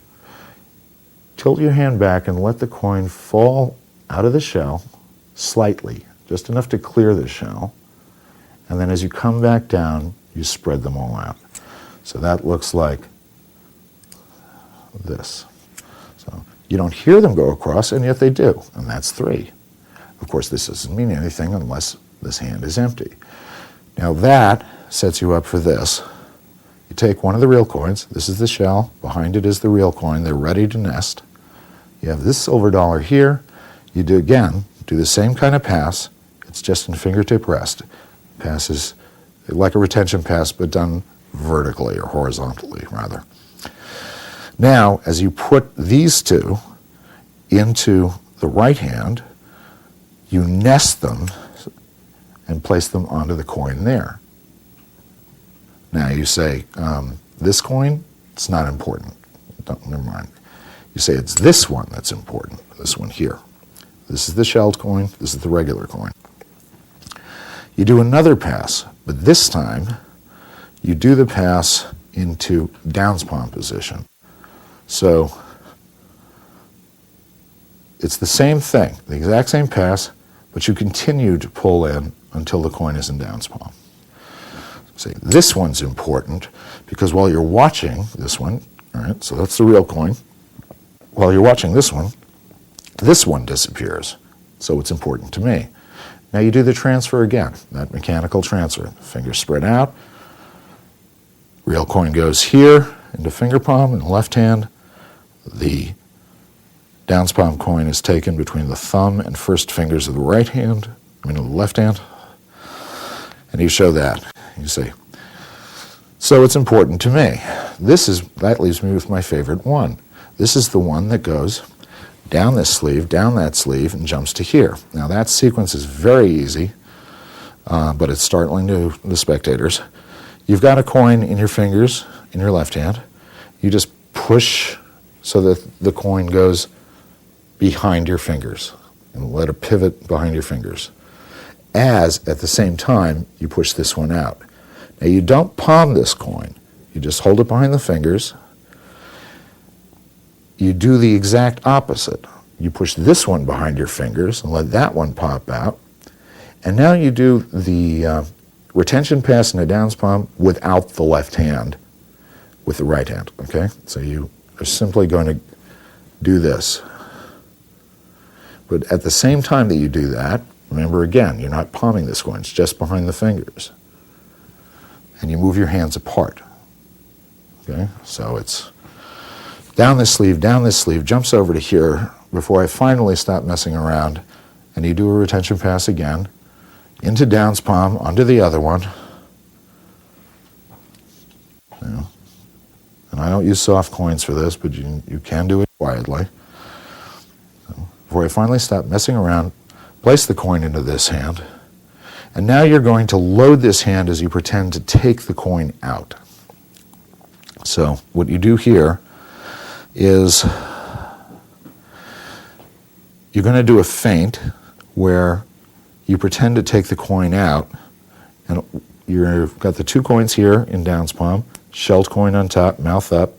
Tilt your hand back and let the coin fall out of the shell slightly, just enough to clear the shell. And then as you come back down, you spread them all out. So that looks like this. So you don't hear them go across, and yet they do, and that's three. Of course, this doesn't mean anything unless this hand is empty. Now that sets you up for this. You take one of the real coins, this is the shell, behind it is the real coin, they're ready to nest. You have this silver dollar here, you do the same kind of pass, it's just in fingertip rest. Pass is like a retention pass, but done vertically, or horizontally, rather. Now, as you put these two into the right hand, you nest them and place them onto the coin there. Now you say, this coin, it's not important. Never mind. You say it's this one that's important, this one here. This is the shelled coin, this is the regular coin. You do another pass, but this time you do the pass into downs palm position. So it's the same thing, the exact same pass, but you continue to pull in until the coin is in Down's palm. See, this one's important because while you're watching this one, all right, so that's the real coin, while you're watching this one disappears. So it's important to me. Now you do the transfer again, that mechanical transfer. Fingers spread out. Real coin goes here into finger palm in the left hand. The Down's palm coin is taken between the thumb and first fingers of the right hand, of the left hand. And you show that. You say, so it's important to me. That leaves me with my favorite one. This is the one that goes down this sleeve, down that sleeve, and jumps to here. Now that sequence is very easy, but it's startling to the spectators. You've got a coin in your fingers, in your left hand. You just push so that the coin goes behind your fingers and let it pivot behind your fingers. As, at the same time, you push this one out. Now you don't palm this coin. You just hold it behind the fingers. You do the exact opposite. You push this one behind your fingers and let that one pop out. And now you do the retention pass in the Down's palm without the left hand, with the right hand, okay? So you are simply going to do this. But at the same time that you do that, remember again, you're not palming this coin, it's just behind the fingers. And you move your hands apart, okay? So it's down this sleeve, jumps over to here before I finally stop messing around, and you do a retention pass again, into Down's palm, onto the other one. And I don't use soft coins for this, but you can do it quietly. So before I finally stop messing around, place the coin into this hand, and now you're going to load this hand as you pretend to take the coin out. So what you do here is you're going to do a feint where you pretend to take the coin out, and you've got the two coins here in Down's palm, shelled coin on top, mouth up,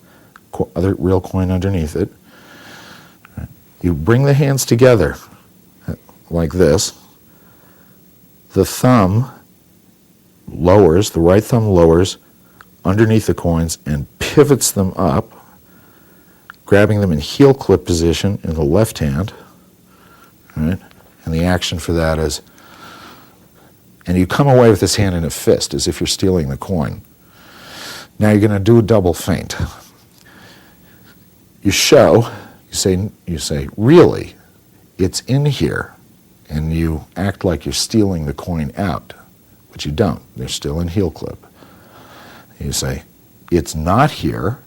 other real coin underneath it. You bring the hands together like this. The thumb lowers, the right thumb lowers underneath the coins and pivots them up, grabbing them in heel clip position in the left hand. Right? And the action for that is, and you come away with this hand in a fist as if you're stealing the coin. Now you're going to do a double feint. You show, you say, really, it's in here, and you act like you're stealing the coin out, but you don't. They're still in heel clip. You say, it's not here,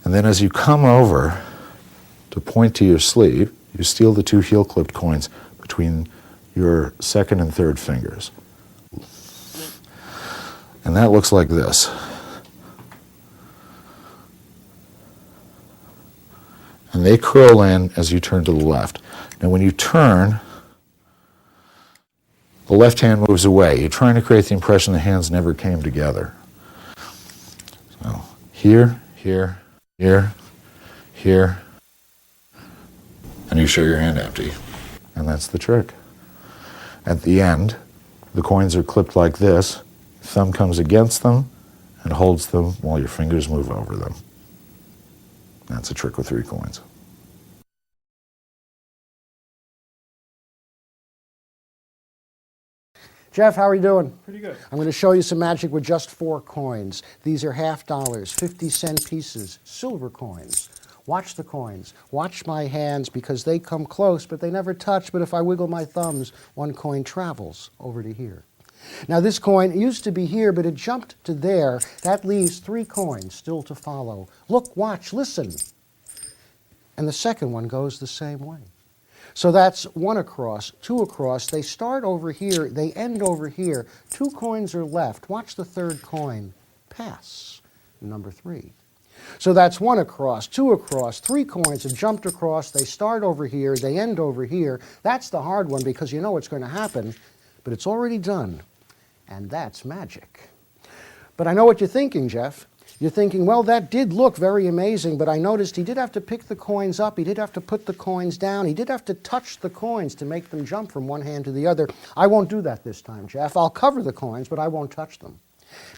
and then as you come over to point to your sleeve, you steal the two heel clipped coins between your second and third fingers. And that looks like this. And they curl in as you turn to the left. Now when you turn, the left hand moves away. You're trying to create the impression the hands never came together. So here, here, here, here, and you show your hand empty. And that's the trick. At the end, the coins are clipped like this. Thumb comes against them and holds them while your fingers move over them. That's a trick with 3 coins. Jeff, how are you doing? Pretty good. I'm going to show you some magic with just 4 coins. These are $50, 50-cent pieces, silver coins. Watch the coins. Watch my hands because they come close, but they never touch. But if I wiggle my thumbs, 1 coin travels over to here. Now this coin used to be here, but it jumped to there. That leaves 3 coins still to follow. Look, watch, listen. And the second one goes the same way. So that's 1 across, 2 across. They start over here, they end over here. 2 coins are left. Watch the third coin pass, number 3. So that's 1 across, 2 across, 3 coins have jumped across. They start over here, they end over here. That's the hard one because you know what's going to happen, but it's already done. And that's magic. But I know what you're thinking, Jeff. You're thinking, well, that did look very amazing, but I noticed he did have to pick the coins up, he did have to put the coins down, he did have to touch the coins to make them jump from one hand to the other. I won't do that this time, Jeff. I'll cover the coins, but I won't touch them.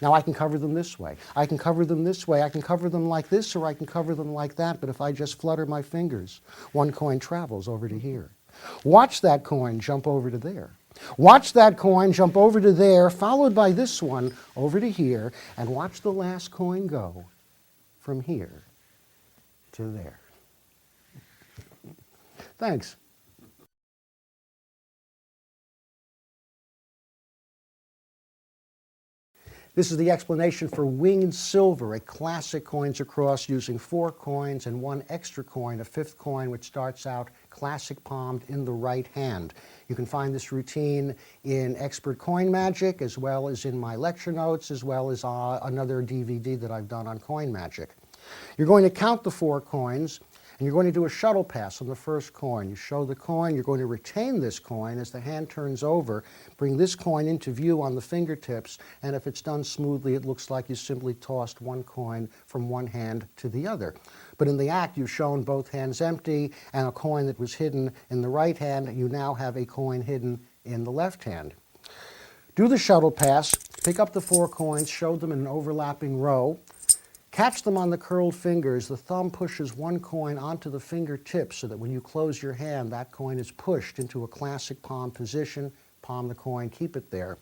Now I can cover them this way, I can cover them this way, I can cover them like this, or I can cover them like that, but if I just flutter my fingers, one coin travels over to here. Watch that coin jump over to there. Watch that coin jump over to there, followed by this one over to here, and watch the last coin go from here to there. Thanks. This is the explanation for winged silver, a classic coins across using 4 coins and 1 extra coin, a 5th coin which starts out classic palmed in the right hand. You can find this routine in Expert Coin Magic, as well as in my lecture notes, as well as another DVD that I've done on coin magic. You're going to count the 4 coins, and you're going to do a shuttle pass on the first coin. You show the coin, you're going to retain this coin as the hand turns over, bring this coin into view on the fingertips, and if it's done smoothly, it looks like you simply tossed 1 coin from one hand to the other. But in the act, you've shown both hands empty and a coin that was hidden in the right hand. You now have a coin hidden in the left hand. Do the shuttle pass, pick up the 4 coins, show them in an overlapping row, catch them on the curled fingers. The thumb pushes 1 coin onto the fingertips so that when you close your hand, that coin is pushed into a classic palm position. Palm the coin, keep it there.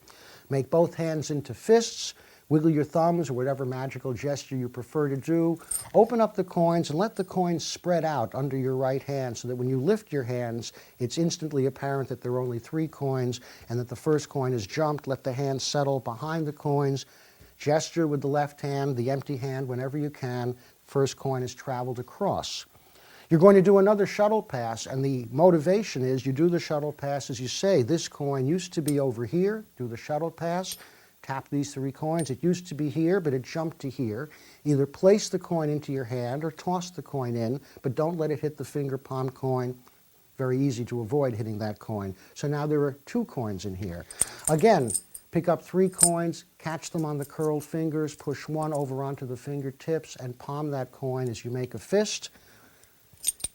Make both hands into fists. Wiggle your thumbs or whatever magical gesture you prefer to do. Open up the coins and let the coins spread out under your right hand so that when you lift your hands, it's instantly apparent that there are only 3 coins and that the first coin is jumped. Let the hand settle behind the coins. Gesture with the left hand, the empty hand whenever you can. First coin is traveled across. You're going to do another shuttle pass, and the motivation is you do the shuttle pass as you say, this coin used to be over here. Do the shuttle pass. Tap these 3 coins. It used to be here, but it jumped to here. Either place the coin into your hand or toss the coin in, but don't let it hit the finger palm coin. Very easy to avoid hitting that coin. So now there are 2 coins in here. Again, pick up 3 coins, catch them on the curled fingers, push 1 over onto the fingertips, and palm that coin as you make a fist.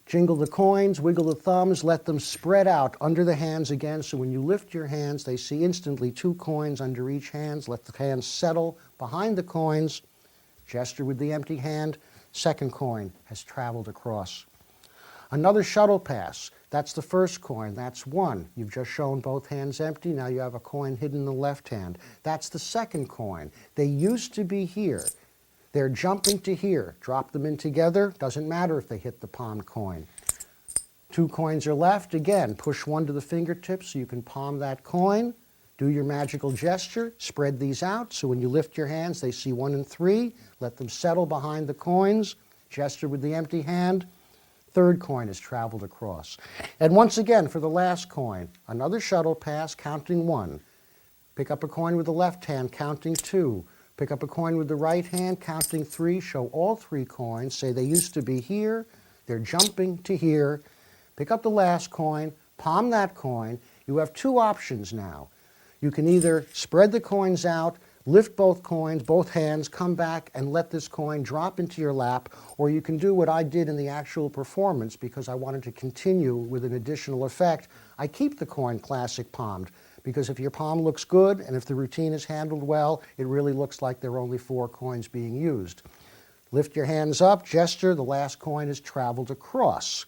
Jingle the coins, wiggle the thumbs, let them spread out under the hands again, so when you lift your hands, they see instantly 2 coins under each hand. Let the hands settle behind the coins. Gesture with the empty hand. Second coin has traveled across. Another shuttle pass. That's the first coin. That's 1. You've just shown both hands empty. Now you have a coin hidden in the left hand. That's the second coin. They used to be here. They're jumping to here. Drop them in together. Doesn't matter if they hit the palmed coin. 2 coins are left. Again, push 1 to the fingertips so you can palm that coin. Do your magical gesture. Spread these out so when you lift your hands, they see 1 and 3. Let them settle behind the coins. Gesture with the empty hand. Third coin has traveled across. And once again, for the last coin, another shuttle pass, counting 1. Pick up a coin with the left hand, counting 2. Pick up a coin with the right hand, counting 3. Show all 3 coins. Say they used to be here. They're jumping to here. Pick up the last coin, palm that coin. You have 2 options now. You can either spread the coins out, lift both coins, both hands, come back and let this coin drop into your lap, or you can do what I did in the actual performance because I wanted to continue with an additional effect. I keep the coin classic palmed because if your palm looks good and if the routine is handled well, it really looks like there are only 4 coins being used. Lift your hands up, gesture, the last coin has traveled across.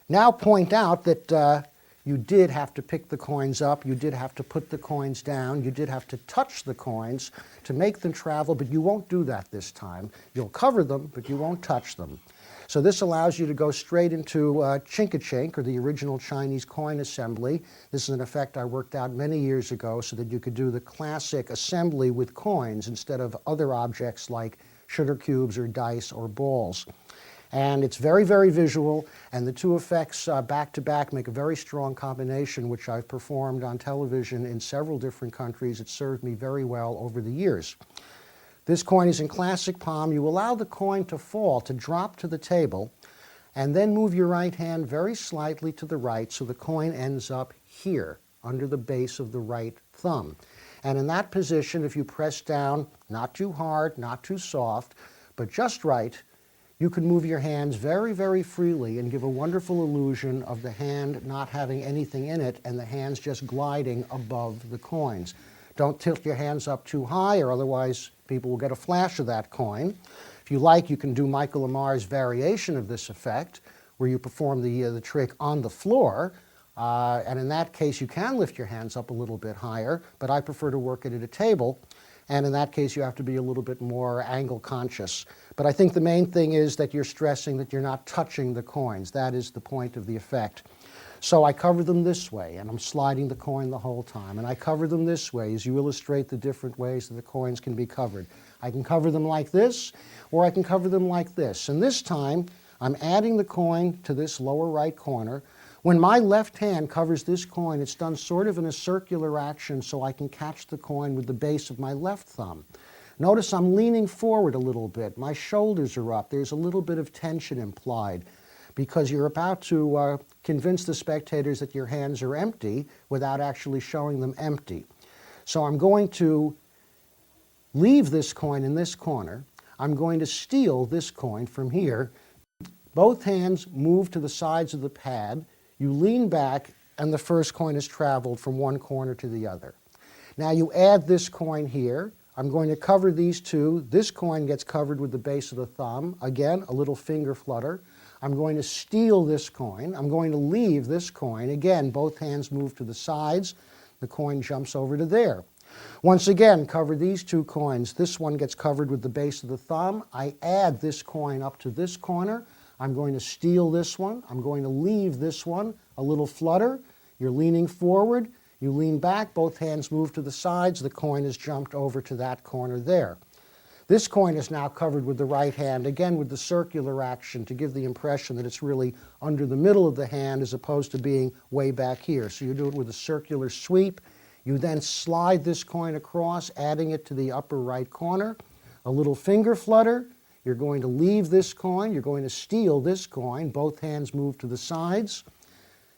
Now point out that you did have to pick the coins up, you did have to put the coins down, you did have to touch the coins to make them travel, but you won't do that this time. You'll cover them, but you won't touch them. So this allows you to go straight into chink-a-chink, or the original Chinese coin assembly. This is an effect I worked out many years ago so that you could do the classic assembly with coins instead of other objects like sugar cubes or dice or balls. And it's very, very visual, and the 2 effects back-to-back make a very strong combination, which I've performed on television in several different countries. It served me very well over the years. This coin is in classic palm. You allow the coin to fall, to drop to the table, and then move your right hand very slightly to the right so the coin ends up here, under the base of the right thumb. And in that position, if you press down, not too hard, not too soft, but just right, you can move your hands very, very freely and give a wonderful illusion of the hand not having anything in it and the hands just gliding above the coins. Don't tilt your hands up too high, or otherwise people will get a flash of that coin. If you like, you can do Michael Lamar's variation of this effect, where you perform the trick on the floor. And in that case, you can lift your hands up a little bit higher, but I prefer to work it at a table. And in that case, you have to be a little bit more angle conscious. But I think the main thing is that you're stressing that you're not touching the coins. That is the point of the effect. So I cover them this way, and I'm sliding the coin the whole time. And I cover them this way as you illustrate the different ways that the coins can be covered. I can cover them like this, or I can cover them like this. And this time, I'm adding the coin to this lower right corner. When my left hand covers this coin, it's done sort of in a circular action so I can catch the coin with the base of my left thumb. Notice I'm leaning forward a little bit. My shoulders are up. There's a little bit of tension implied because you're about to convince the spectators that your hands are empty without actually showing them empty. So I'm going to leave this coin in this corner. I'm going to steal this coin from here. Both hands move to the sides of the pad. You lean back, and the first coin has traveled from one corner to the other. Now you add this coin here. I'm going to cover these two. This coin gets covered with the base of the thumb. Again, a little finger flutter. I'm going to steal this coin. I'm going to leave this coin. Again, both hands move to the sides. The coin jumps over to there. Once again, cover these two coins. This one gets covered with the base of the thumb. I add this coin up to this corner. I'm going to steal this one. I'm going to leave this one. A little flutter. You're leaning forward. You lean back. Both hands move to the sides. The coin has jumped over to that corner there. This coin is now covered with the right hand, again with the circular action to give the impression that it's really under the middle of the hand as opposed to being way back here. So you do it with a circular sweep. You then slide this coin across, adding it to the upper right corner. A little finger flutter. You're going to leave this coin. You're going to steal this coin. Both hands move to the sides.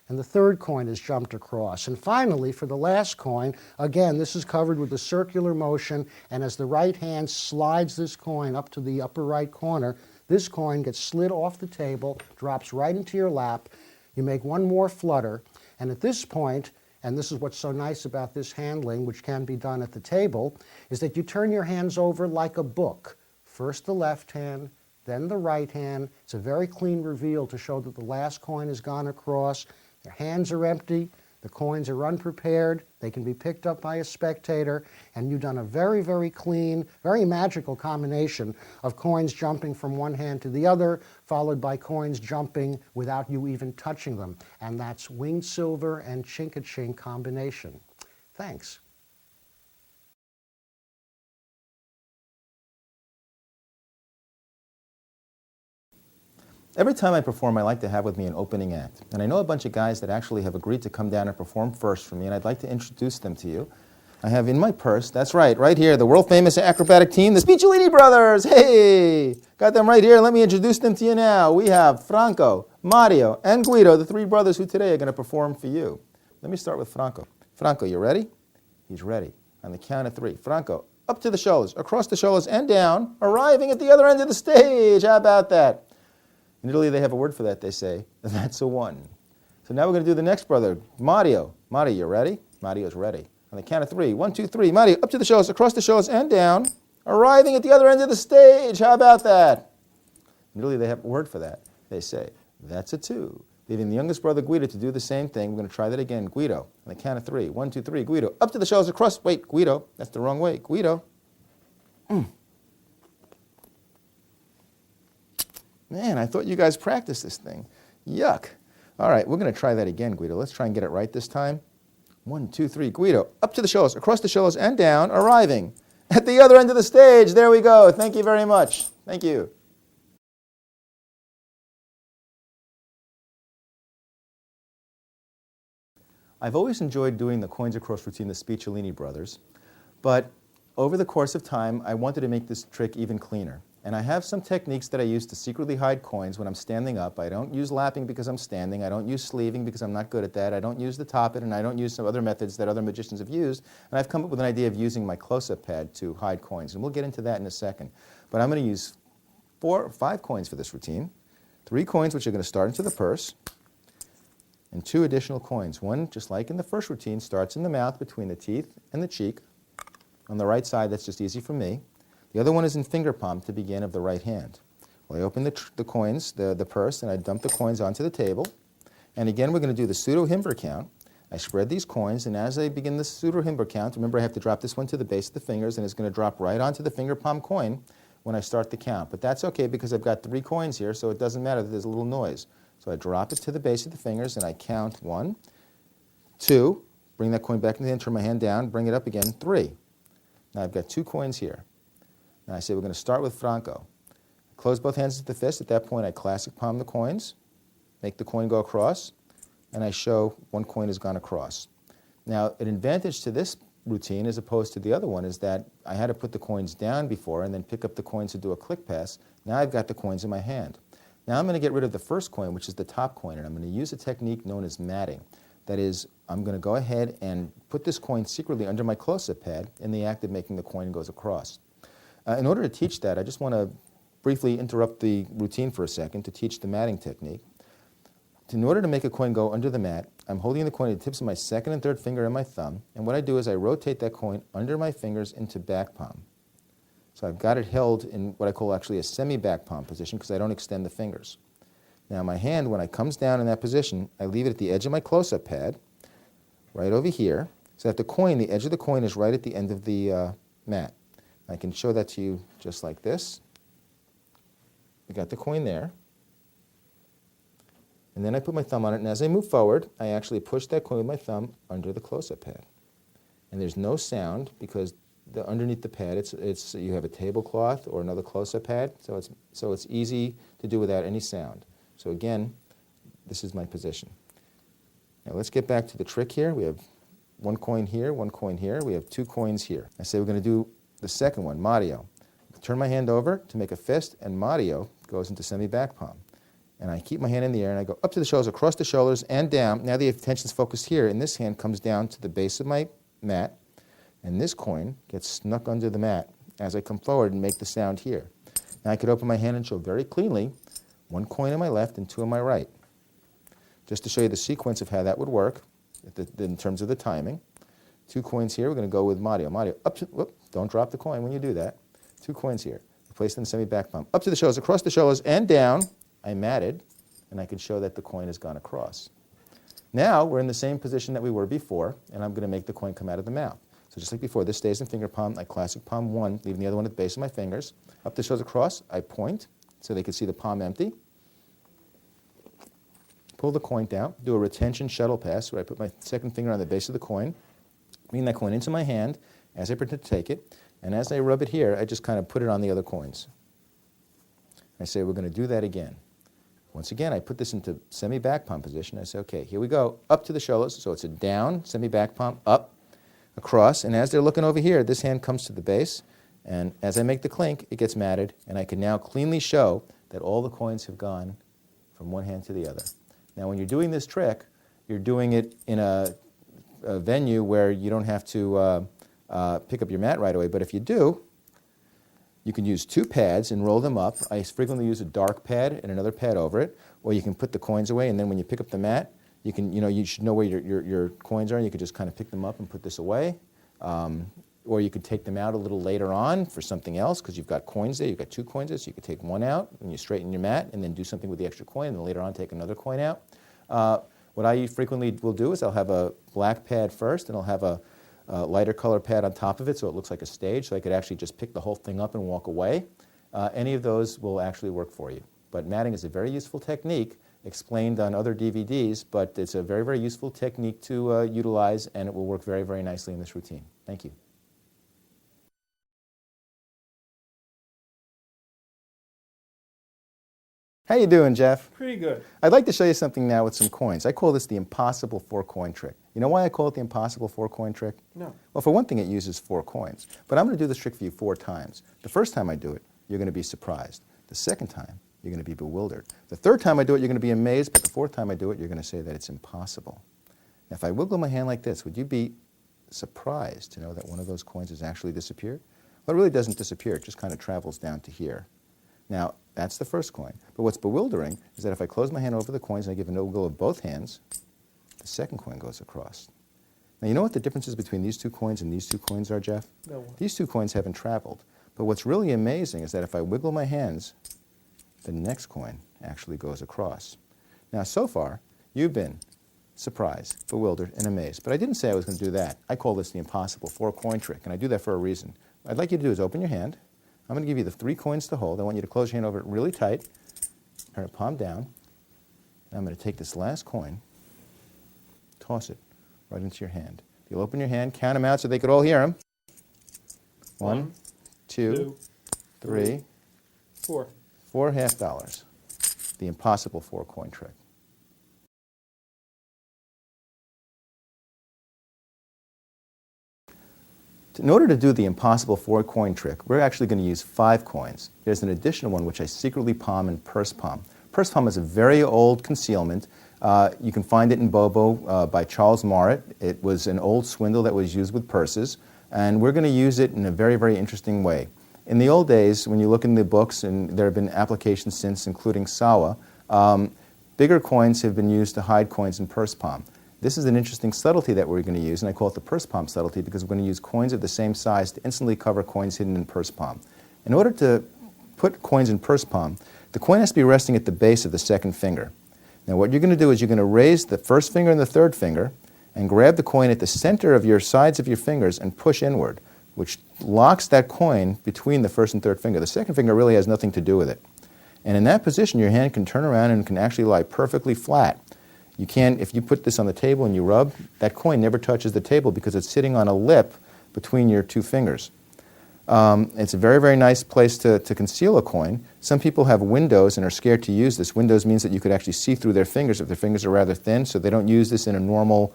And the third coin is jumped across. And finally, for the last coin, again, this is covered with a circular motion, and as the right hand slides this coin up to the upper right corner, this coin gets slid off the table, drops right into your lap. You make one more flutter, and at this point, and this is what's so nice about this handling, which can be done at the table, is that you turn your hands over like a book. First the left hand, then the right hand. It's a very clean reveal to show that the last coin has gone across. Their hands are empty, the coins are unprepared, they can be picked up by a spectator, and you've done a very, very clean, very magical combination of coins jumping from one hand to the other, followed by coins jumping without you even touching them. And that's winged silver and chink-a-chink combination. Thanks. Every time I perform, I like to have with me an opening act. And I know a bunch of guys that actually have agreed to come down and perform first for me, and I'd like to introduce them to you. I have in my purse, that's right here, the world-famous acrobatic team, the Spicciolini brothers. Hey! Got them right here. Let me introduce them to you now. We have Franco, Mario, and Guido, the three brothers who today are going to perform for you. Let me start with Franco. Franco, you ready? He's ready. On the count of three. Franco, up to the shoulders, across the shoulders, and down, arriving at the other end of the stage. How about that? In Italy, they have a word for that. They say, that's a one. So now we're going to do the next brother, Mario. Mario, you ready? Mario's ready. On the count of three. 1, 2, 3. Mario, up to the shoulders, across the shoulders, and down, arriving at the other end of the stage. How about that? In Italy, they have a word for that. They say, that's a two. Leaving the youngest brother, Guido, to do the same thing. We're going to try that again. Guido, on the count of three. 1, 2, 3. Guido, up to the shoulders, across. Wait, Guido, that's the wrong way. Guido. Man, I thought you guys practiced this thing. Yuck. All right, we're going to try that again, Guido. Let's try and get it right this time. 1, 2, 3. Guido, up to the shoulders, across the shoulders, and down, arriving at the other end of the stage. There we go. Thank you very much. Thank you. I've always enjoyed doing the coins across routine, the Spicciolini brothers, but over the course of time, I wanted to make this trick even cleaner. And I have some techniques that I use to secretly hide coins when I'm standing up. I don't use lapping because I'm standing. I don't use sleeving because I'm not good at that. I don't use the top it, and I don't use some other methods that other magicians have used. And I've come up with an idea of using my close-up pad to hide coins. And we'll get into that in a second. But I'm going to use 4 or 5 coins for this routine. 3 coins which are going to start into the purse, and 2 additional coins. One, just like in the first routine, starts in the mouth between the teeth and the cheek. On the right side, that's just easy for me. The other one is in finger palm to begin of the right hand. Well, I open the coins, the purse, and I dump the coins onto the table. And again, we're going to do the pseudo-Himber count. I spread these coins, and as I begin the pseudo-Himber count, remember I have to drop this one to the base of the fingers, and it's going to drop right onto the finger palm coin when I start the count. But that's okay because I've got 3 coins here, so it doesn't matter that there's a little noise. So I drop it to the base of the fingers, and I count 1, 2, bring that coin back in the hand, turn my hand down, bring it up again, 3. Now I've got 2 coins here. Now I say we're going to start with Franco. Close both hands at the fist. At that point, I classic palm the coins, make the coin go across, and I show 1 coin has gone across. Now, an advantage to this routine as opposed to the other one is that I had to put the coins down before and then pick up the coins to do a click pass. Now I've got the coins in my hand. Now I'm going to get rid of the first coin, which is the top coin, and I'm going to use a technique known as matting. That is, I'm going to go ahead and put this coin secretly under my close-up pad in the act of making the coin goes across. In order to teach that, I just want to briefly interrupt the routine for a second to teach the matting technique. In order to make a coin go under the mat, I'm holding the coin at the tips of my second and third finger and my thumb, and what I do is I rotate that coin under my fingers into back palm. So I've got it held in what I call actually a semi-back palm position because I don't extend the fingers. Now my hand, when it comes down in that position, I leave it at the edge of my close-up pad, right over here, so that the coin, the edge of the coin is right at the end of the mat. I can show that to you just like this. We got the coin there. And then I put my thumb on it, and as I move forward, I actually push that coin with my thumb under the close-up pad. And there's no sound because underneath the pad, you have a tablecloth or another close-up pad, so it's easy to do without any sound. So again, this is my position. Now let's get back to the trick here. We have 1 coin here, 1 coin here. We have 2 coins here. I say we're going to do the second one, Mario. Turn my hand over to make a fist, and Mario goes into semi-back palm. And I keep my hand in the air, and I go up to the shoulders, across the shoulders, and down. Now the attention's focused here, and this hand comes down to the base of my mat, and this coin gets snuck under the mat as I come forward and make the sound here. Now I could open my hand and show very cleanly 1 coin on my left and 2 on my right. Just to show you the sequence of how that would work in terms of the timing. 2 coins here. We're going to go with Mario. Mario, up to, whoop, don't drop the coin when you do that. 2 coins here. Place them in semi-back palm. Up to the shoulders, across the shoulders, and down. I matted, and I can show that the coin has gone across. Now we're in the same position that we were before, and I'm going to make the coin come out of the mouth. So just like before, this stays in finger palm. I classic palm 1, leaving the other one at the base of my fingers. Up the shoulders, across. I point so they can see the palm empty. Pull the coin down. Do a retention shuttle pass where I put my second finger on the base of the coin. Bring that coin into my hand as I pretend to take it, and as I rub it here, I just kind of put it on the other coins. I say we're going to do that again. Once again, I put this into semi-back palm position. I say, okay, here we go, up to the shoulders, so it's a down, semi-back palm, up, across, and as they're looking over here, this hand comes to the base, and as I make the clink, it gets matted, and I can now cleanly show that all the coins have gone from one hand to the other. Now, when you're doing this trick, you're doing it in a venue where you don't have to pick up your mat right away, but if you do, you can use 2 pads and roll them up. I frequently use a dark pad and another pad over it, or you can put the coins away, and then when you pick up the mat, you can, you should know where your coins are, and you could just kind of pick them up and put this away. Or you could take them out a little later on for something else because you've got coins there. You've got 2 coins there, so you could take 1 out and you straighten your mat and then do something with the extra coin, and then later on take another coin out. What I frequently will do is I'll have a black pad first, and I'll have a lighter color pad on top of it so it looks like a stage, so I could actually just pick the whole thing up and walk away. Any of those will actually work for you. But matting is a very useful technique, explained on other DVDs, but it's a very, very useful technique to utilize, and it will work very, very nicely in this routine. Thank you. How you doing, Jeff? Pretty good. I'd like to show you something now with some coins. I call this the impossible 4-coin trick. You know why I call it the impossible 4-coin trick? No. Well, for one thing, it uses 4 coins. But I'm going to do this trick for you 4 times. The first time I do it, you're going to be surprised. The second time, you're going to be bewildered. The third time I do it, you're going to be amazed, but the fourth time I do it, you're going to say that it's impossible. Now, if I wiggle my hand like this, would you be surprised to know that one of those coins has actually disappeared? Well, it really doesn't disappear. It just kind of travels down to here. Now, that's the first coin. But what's bewildering is that if I close my hand over the coins and I give a no-go of both hands, the second coin goes across. Now, you know what the differences between these two coins and these two coins are, Jeff? No. These two coins haven't traveled. But what's really amazing is that if I wiggle my hands, the next coin actually goes across. Now, so far, you've been surprised, bewildered, and amazed. But I didn't say I was going to do that. I call this the impossible four-coin trick, and I do that for a reason. What I'd like you to do is open your hand. I'm going to give you the 3 coins to hold. I want you to close your hand over it really tight, turn it palm down. And I'm going to take this last coin, toss it right into your hand. You'll open your hand, count them out so they could all hear them. 1, 2, 3, 4. 4 $half. The impossible 4-coin trick. In order to do the impossible 4-coin trick, we're actually going to use 5 coins. There's an additional one which I secretly palm and purse palm. Purse palm is a very old concealment. You can find it in Bobo by Charles Marett. It was an old swindle that was used with purses, and we're going to use it in a very, very interesting way. In the old days, when you look in the books, and there have been applications since, including Sawa, bigger coins have been used to hide coins in purse palm. This is an interesting subtlety that we're going to use, and I call it the purse palm subtlety because we're going to use coins of the same size to instantly cover coins hidden in purse palm. In order to put coins in purse palm, the coin has to be resting at the base of the second finger. Now what you're going to do is you're going to raise the first finger and the third finger and grab the coin at the center of your sides of your fingers and push inward, which locks that coin between the first and third finger. The second finger really has nothing to do with it. And in that position, your hand can turn around and can actually lie perfectly flat. You can't, if you put this on the table and you rub, that coin never touches the table because it's sitting on a lip between your 2 fingers. It's a very, very nice place to conceal a coin. Some people have windows and are scared to use this. Windows means that you could actually see through their fingers if their fingers are rather thin, so they don't use this in a normal,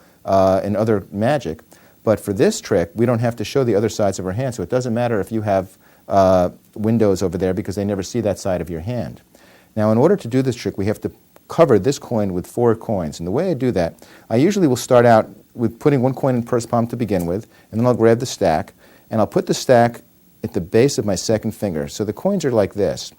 in other magic. But for this trick, we don't have to show the other sides of our hand, so it doesn't matter if you have windows over there because they never see that side of your hand. Now, in order to do this trick, we have to cover this coin with 4 coins. And the way I do that, I usually will start out with putting 1 coin in purse palm to begin with, and then I'll grab the stack, and I'll put the stack at the base of my second finger. So the coins are like this.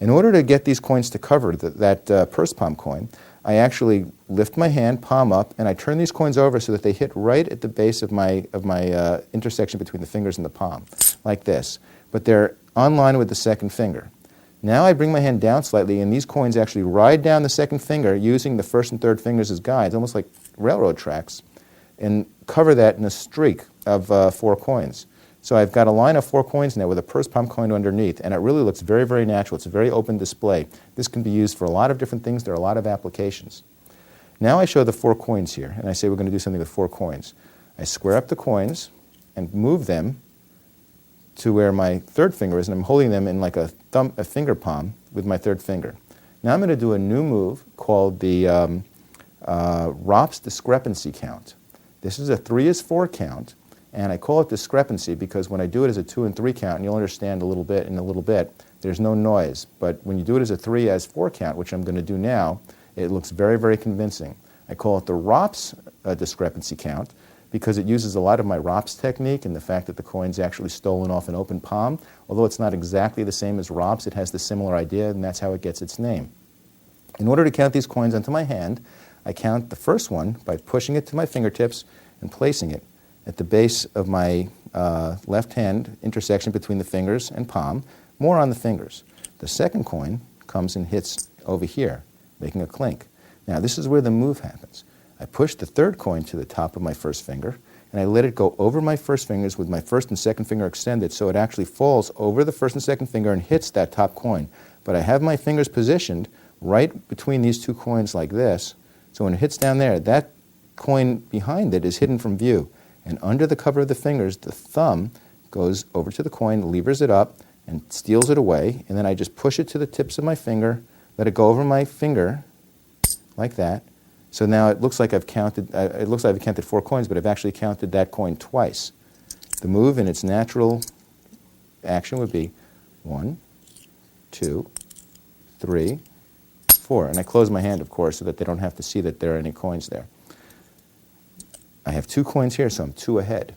In order to get these coins to cover that purse palm coin, I actually lift my hand, palm up, and I turn these coins over so that they hit right at the base of my intersection between the fingers and the palm, like this. But they're on line with the second finger. Now I bring my hand down slightly, and these coins actually ride down the second finger using the first and third fingers as guides, almost like railroad tracks, and cover that in a streak of 4 coins. So I've got a line of 4 coins now with a purse palm coin underneath, and it really looks very, very natural. It's a very open display. This can be used for a lot of different things. There are a lot of applications. Now I show the 4 coins here, and I say we're going to do something with 4 coins. I square up the coins and move them to where my third finger is, and I'm holding them in like a finger palm with my third finger. Now I'm going to do a new move called the Rop's discrepancy count. This is a 3 is 4 count, and I call it discrepancy because when I do it as a 2 and 3 count, and you'll understand in a little bit, there's no noise. But when you do it as a 3 as 4 count, which I'm going to do now, it looks very, very convincing. I call it the Rop's discrepancy count because it uses a lot of my Rop's technique and the fact that the coin's actually stolen off an open palm. Although it's not exactly the same as Rop's, it has the similar idea, and that's how it gets its name. In order to count these coins onto my hand, I count the first one by pushing it to my fingertips and placing it at the base of my left hand intersection between the fingers and palm, more on the fingers. The second coin comes and hits over here, making a clink. Now this is where the move happens. I push the third coin to the top of my first finger, and I let it go over my first fingers with my first and second finger extended so it actually falls over the first and second finger and hits that top coin. But I have my fingers positioned right between these 2 coins like this, so when it hits down there, that coin behind it is hidden from view. And under the cover of the fingers, the thumb goes over to the coin, levers it up, and steals it away, and then I just push it to the tips of my finger, let it go over my finger, like that. So now it looks like I've counted, 4 coins, but I've actually counted that coin twice. The move in its natural action would be 1, 2, 3, 4. And I close my hand, of course, so that they don't have to see that there are any coins there. I have 2 coins here, so I'm 2 ahead.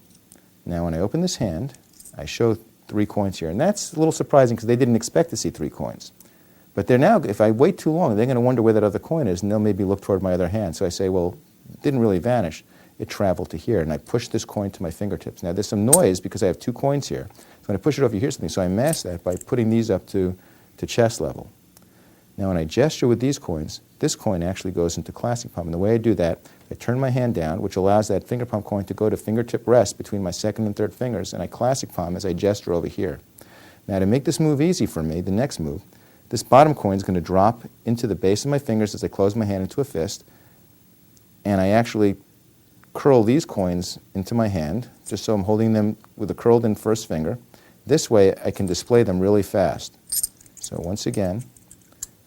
Now when I open this hand, I show 3 coins here. And that's a little surprising because they didn't expect to see 3 coins. But they're now, if I wait too long, they're going to wonder where that other coin is, and they'll maybe look toward my other hand. So I say, well, it didn't really vanish. It traveled to here. And I push this coin to my fingertips. Now there's some noise because I have 2 coins here. So when I push it over, you hear something. So I mask that by putting these up to chest level. Now when I gesture with these coins, this coin actually goes into classic palm. And the way I do that, I turn my hand down, which allows that finger palm coin to go to fingertip rest between my second and third fingers, and I classic palm as I gesture over here. Now to make this move easy for me, the next move, this bottom coin is going to drop into the base of my fingers as I close my hand into a fist, and I actually curl these coins into my hand, just so I'm holding them with a curled in first finger. This way I can display them really fast. So once again,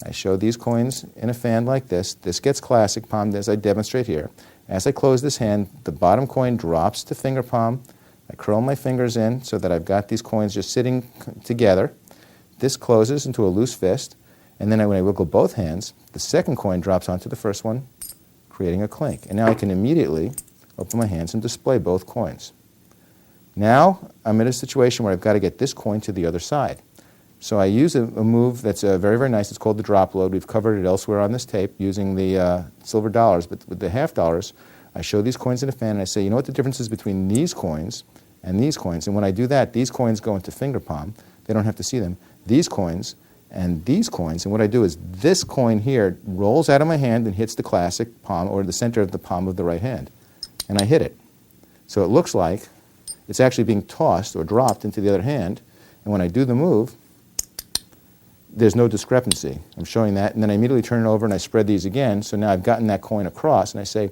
I show these coins in a fan like this. This gets classic palmed as I demonstrate here. As I close this hand, the bottom coin drops to finger palm. I curl my fingers in so that I've got these coins just sitting together. This closes into a loose fist. And then when I wiggle both hands, the second coin drops onto the first one, creating a clink. And now I can immediately open my hands and display both coins. Now I'm in a situation where I've got to get this coin to the other side. So I use a move that's very, very nice. It's called the drop load. We've covered it elsewhere on this tape using the silver dollars. But with the half dollars, I show these coins in a fan, and I say, you know what the difference is between these coins and these coins? And when I do that, these coins go into finger palm. They don't have to see them. These coins and these coins. And what I do is this coin here rolls out of my hand and hits the classic palm or the center of the palm of the right hand. And I hit it. So it looks like it's actually being tossed or dropped into the other hand. And when I do the move, there's no discrepancy. I'm showing that, and then I immediately turn it over and I spread these again, so now I've gotten that coin across, and I say,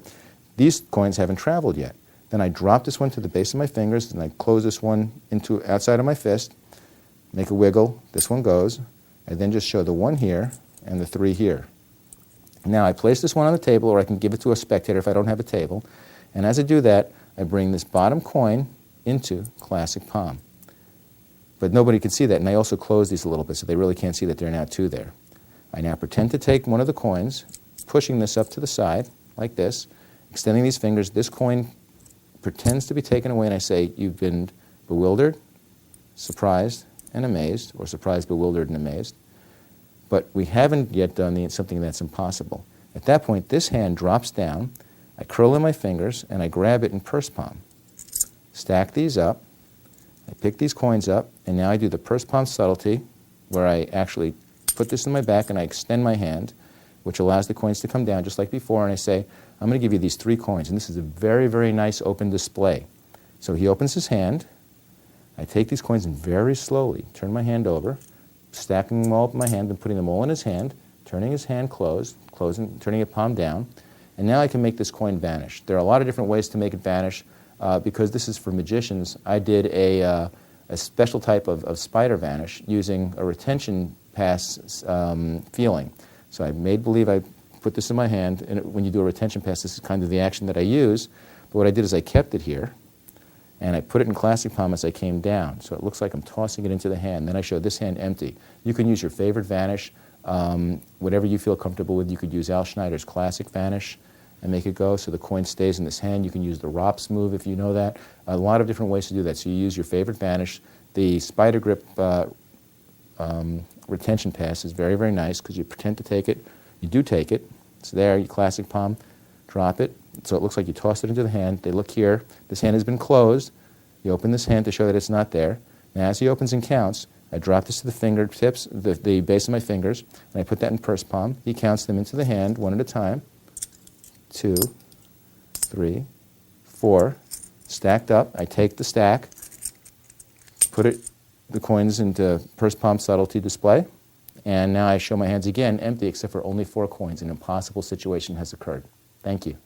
these coins haven't traveled yet. Then I drop this one to the base of my fingers, and I close this one into outside of my fist, make a wiggle, this one goes. I then just show the 1 here and the 3 here. Now I place this one on the table, or I can give it to a spectator if I don't have a table, and as I do that, I bring this bottom coin into classic palm. But nobody can see that, and I also close these a little bit so they really can't see that there are now 2 there. I now pretend to take one of the coins, pushing this up to the side, like this, extending these fingers. This coin pretends to be taken away, and I say, you've been bewildered, surprised, and amazed, or surprised, bewildered, and amazed. But we haven't yet done something that's impossible. At that point, this hand drops down, I curl in my fingers, and I grab it in purse palm. Stack these up. I pick these coins up, and now I do the purse palm subtlety, where I actually put this in my back and I extend my hand, which allows the coins to come down just like before, and I say, I'm going to give you these 3 coins, and this is a very, very nice open display. So he opens his hand, I take these coins and very slowly turn my hand over, stacking them all up in my hand and putting them all in his hand, turning his hand closed, turning it palm down, and now I can make this coin vanish. There are a lot of different ways to make it vanish. Because this is for magicians, I did a special type of spider vanish using a retention pass feeling. So I made believe I put this in my hand, and when you do a retention pass, this is kind of the action that I use. But what I did is I kept it here, and I put it in classic palm as I came down. So it looks like I'm tossing it into the hand. Then I show this hand empty. You can use your favorite vanish, whatever you feel comfortable with. You could use Al Schneider's classic vanish and make it go so the coin stays in this hand. You can use the Rops move if you know that. A lot of different ways to do that. So you use your favorite vanish. The spider grip retention pass is very, very nice because you pretend to take it. You do take it. It's there, you classic palm, drop it. So it looks like you tossed it into the hand. They look here. This hand has been closed. You open this hand to show that it's not there. Now as he opens and counts, I drop this to the fingertips, the base of my fingers, and I put that in purse palm. He counts them into the hand one at a time. 2, 3, 4, stacked up. I take the stack, put the coins into purse palm subtlety display, and now I show my hands again empty except for only 4 coins. An impossible situation has occurred. Thank you.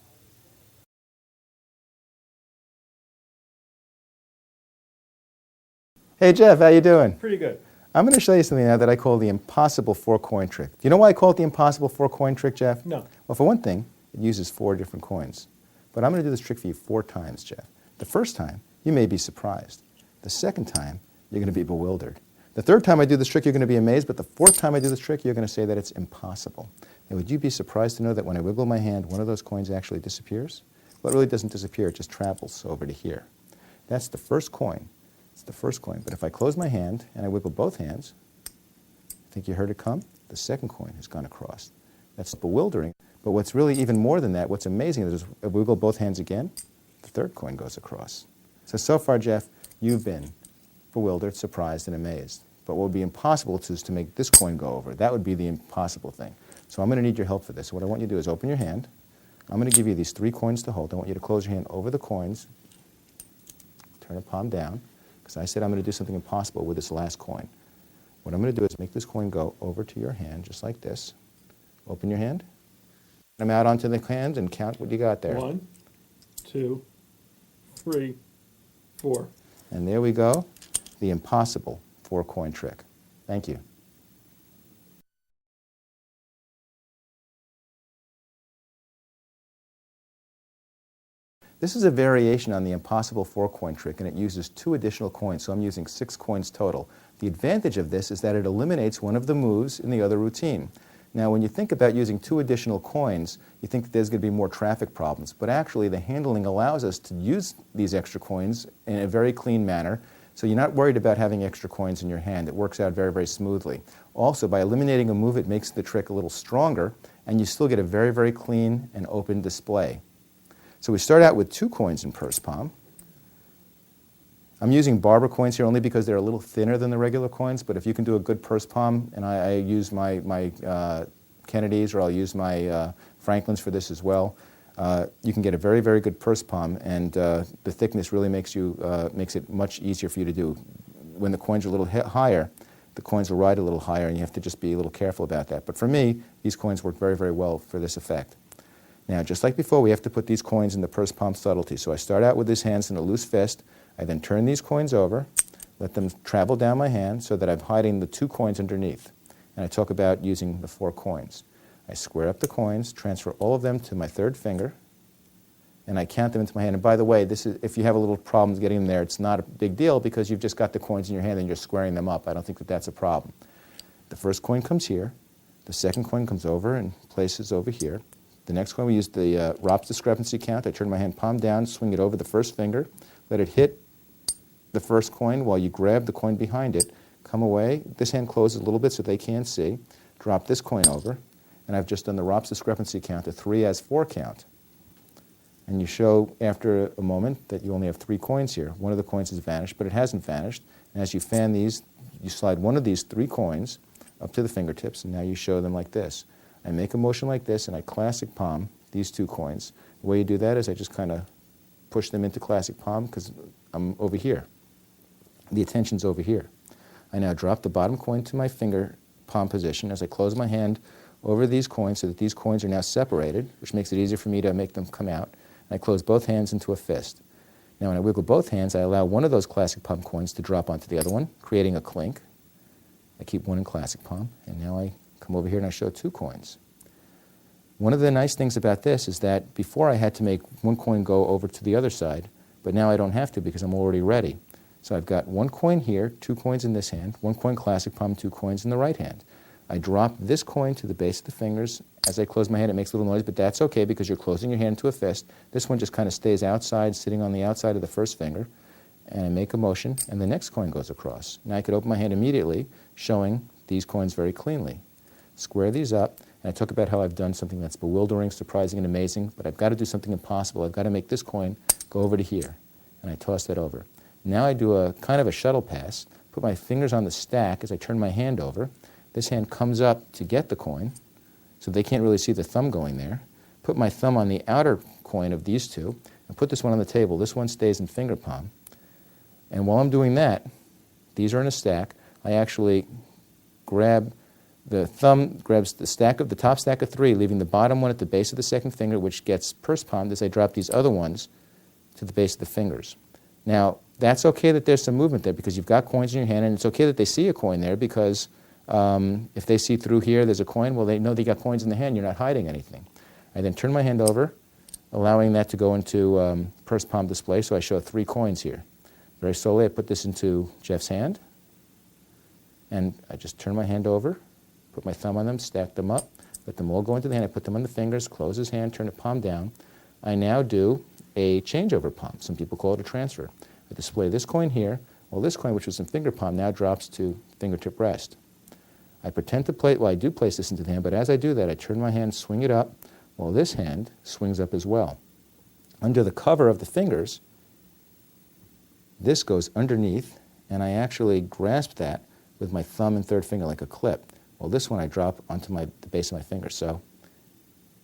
Hey Jeff, how you doing? Pretty good. I'm going to show you something now that I call the impossible 4-coin trick. Do you know why I call it the impossible 4-coin trick, Jeff? No. Well, for one thing, it uses 4 different coins. But I'm going to do this trick for you 4 times, Jeff. The first time, you may be surprised. The second time, you're going to be bewildered. The third time I do this trick, you're going to be amazed, but the fourth time I do this trick, you're going to say that it's impossible. Now, would you be surprised to know that when I wiggle my hand, one of those coins actually disappears? Well, it really doesn't disappear, it just travels over to here. That's the first coin. It's the first coin. But if I close my hand and I wiggle both hands, I think you heard it come? The second coin has gone across. That's bewildering. But what's really even more than that, what's amazing is I wiggle both hands again, the third coin goes across. So far, Jeff, you've been bewildered, surprised, and amazed. But what would be impossible is to make this coin go over. That would be the impossible thing. So I'm going to need your help for this. So what I want you to do is open your hand. I'm going to give you these 3 coins to hold. I want you to close your hand over the coins, turn the palm down, because I said I'm going to do something impossible with this last coin. What I'm going to do is make this coin go over to your hand, just like this. Open your hand. I'm out onto the hand and count what you got there. 1, 2, 3, 4. And there we go, the impossible 4-coin trick. Thank you. This is a variation on the impossible 4-coin trick, and it uses 2 additional coins, so I'm using 6 coins total. The advantage of this is that it eliminates one of the moves in the other routine. Now, when you think about using 2 additional coins, you think that there's going to be more traffic problems, but actually the handling allows us to use these extra coins in a very clean manner, so you're not worried about having extra coins in your hand. It works out very, very smoothly. Also, by eliminating a move, it makes the trick a little stronger, and you still get a very, very clean and open display. So we start out with 2 coins in purse palm. I'm using barber coins here only because they're a little thinner than the regular coins, but if you can do a good purse palm, and I use my Kennedys, or I'll use my Franklins for this as well, you can get a very, very good purse palm, and the thickness really makes it much easier for you to do. When the coins are a little higher, the coins will ride a little higher, and you have to just be a little careful about that. But for me, these coins work very, very well for this effect. Now, just like before, we have to put these coins in the purse palm subtlety. So I start out with these hands in a loose fist. I then turn these coins over, let them travel down my hand so that I'm hiding the 2 coins underneath. And I talk about using the 4 coins. I square up the coins, transfer all of them to my 3rd finger, and I count them into my hand. And by the way, this is, if you have a little problem getting them there, it's not a big deal because you've just got the coins in your hand and you're squaring them up. I don't think that that's a problem. The first coin comes here. The second coin comes over and places over here. The next coin, we use the Ropp's discrepancy count. I turn my hand palm down, swing it over the first finger, let it hit the first coin while you grab the coin behind it, come away. This hand closes a little bit so they can't see. Drop this coin over, and I've just done the Ropp's discrepancy count, a 3 as 4 count. And you show after a moment that you only have 3 coins here. One of the coins has vanished, but it hasn't vanished. And as you fan these, you slide one of these 3 coins up to the fingertips, and now you show them like this. I make a motion like this, and I classic palm these 2 coins. The way you do that is I just kind of push them into classic palm because I'm over here. The attention's over here. I now drop the bottom coin to my finger palm position as I close my hand over these coins so that these coins are now separated, which makes it easier for me to make them come out. And I close both hands into a fist. Now when I wiggle both hands, I allow one of those classic palm coins to drop onto the other one, creating a clink. I keep one in classic palm, and now I come over here and I show 2 coins. One of the nice things about this is that before I had to make one coin go over to the other side, but now I don't have to because I'm already ready. So I've got 1 coin here, 2 coins in this hand, 1 coin classic palm, 2 coins in the right hand. I drop this coin to the base of the fingers. As I close my hand, it makes a little noise, but that's okay because you're closing your hand into a fist. This one just kind of stays outside, sitting on the outside of the first finger. And I make a motion, and the next coin goes across. Now I could open my hand immediately, showing these coins very cleanly. Square these up, and I talk about how I've done something that's bewildering, surprising, and amazing, but I've got to do something impossible. I've got to make this coin go over to here, and I toss that over. Now I do a kind of a shuttle pass, put my fingers on the stack as I turn my hand over. This hand comes up to get the coin, so they can't really see the thumb going there. Put my thumb on the outer coin of these 2, and put this one on the table. This one stays in finger palm. And while I'm doing that, these are in a stack, I actually grab the thumb, grabs the top stack of 3, leaving the bottom one at the base of the second finger, which gets purse palmed as I drop these other ones to the base of the fingers. Now, that's okay that there's some movement there because you've got coins in your hand, and it's okay that they see a coin there because if they see through here there's a coin, well, they know they got coins in the hand, you're not hiding anything. I then turn my hand over, allowing that to go into purse palm display, so I show 3 coins here. Very slowly, I put this into Jeff's hand. And I just turn my hand over, put my thumb on them, stack them up, let them all go into the hand. I put them on the fingers, close his hand, turn the palm down. I now do a changeover palm. Some people call it a transfer. I display this coin here. Well, this coin, which was in finger palm, now drops to fingertip rest. I pretend to play, well, I do place this into the hand, but as I do that, I turn my hand, swing it up, while this hand swings up as well. Under the cover of the fingers, this goes underneath, and I actually grasp that with my thumb and third finger like a clip. Well, this one I drop onto the base of my finger. So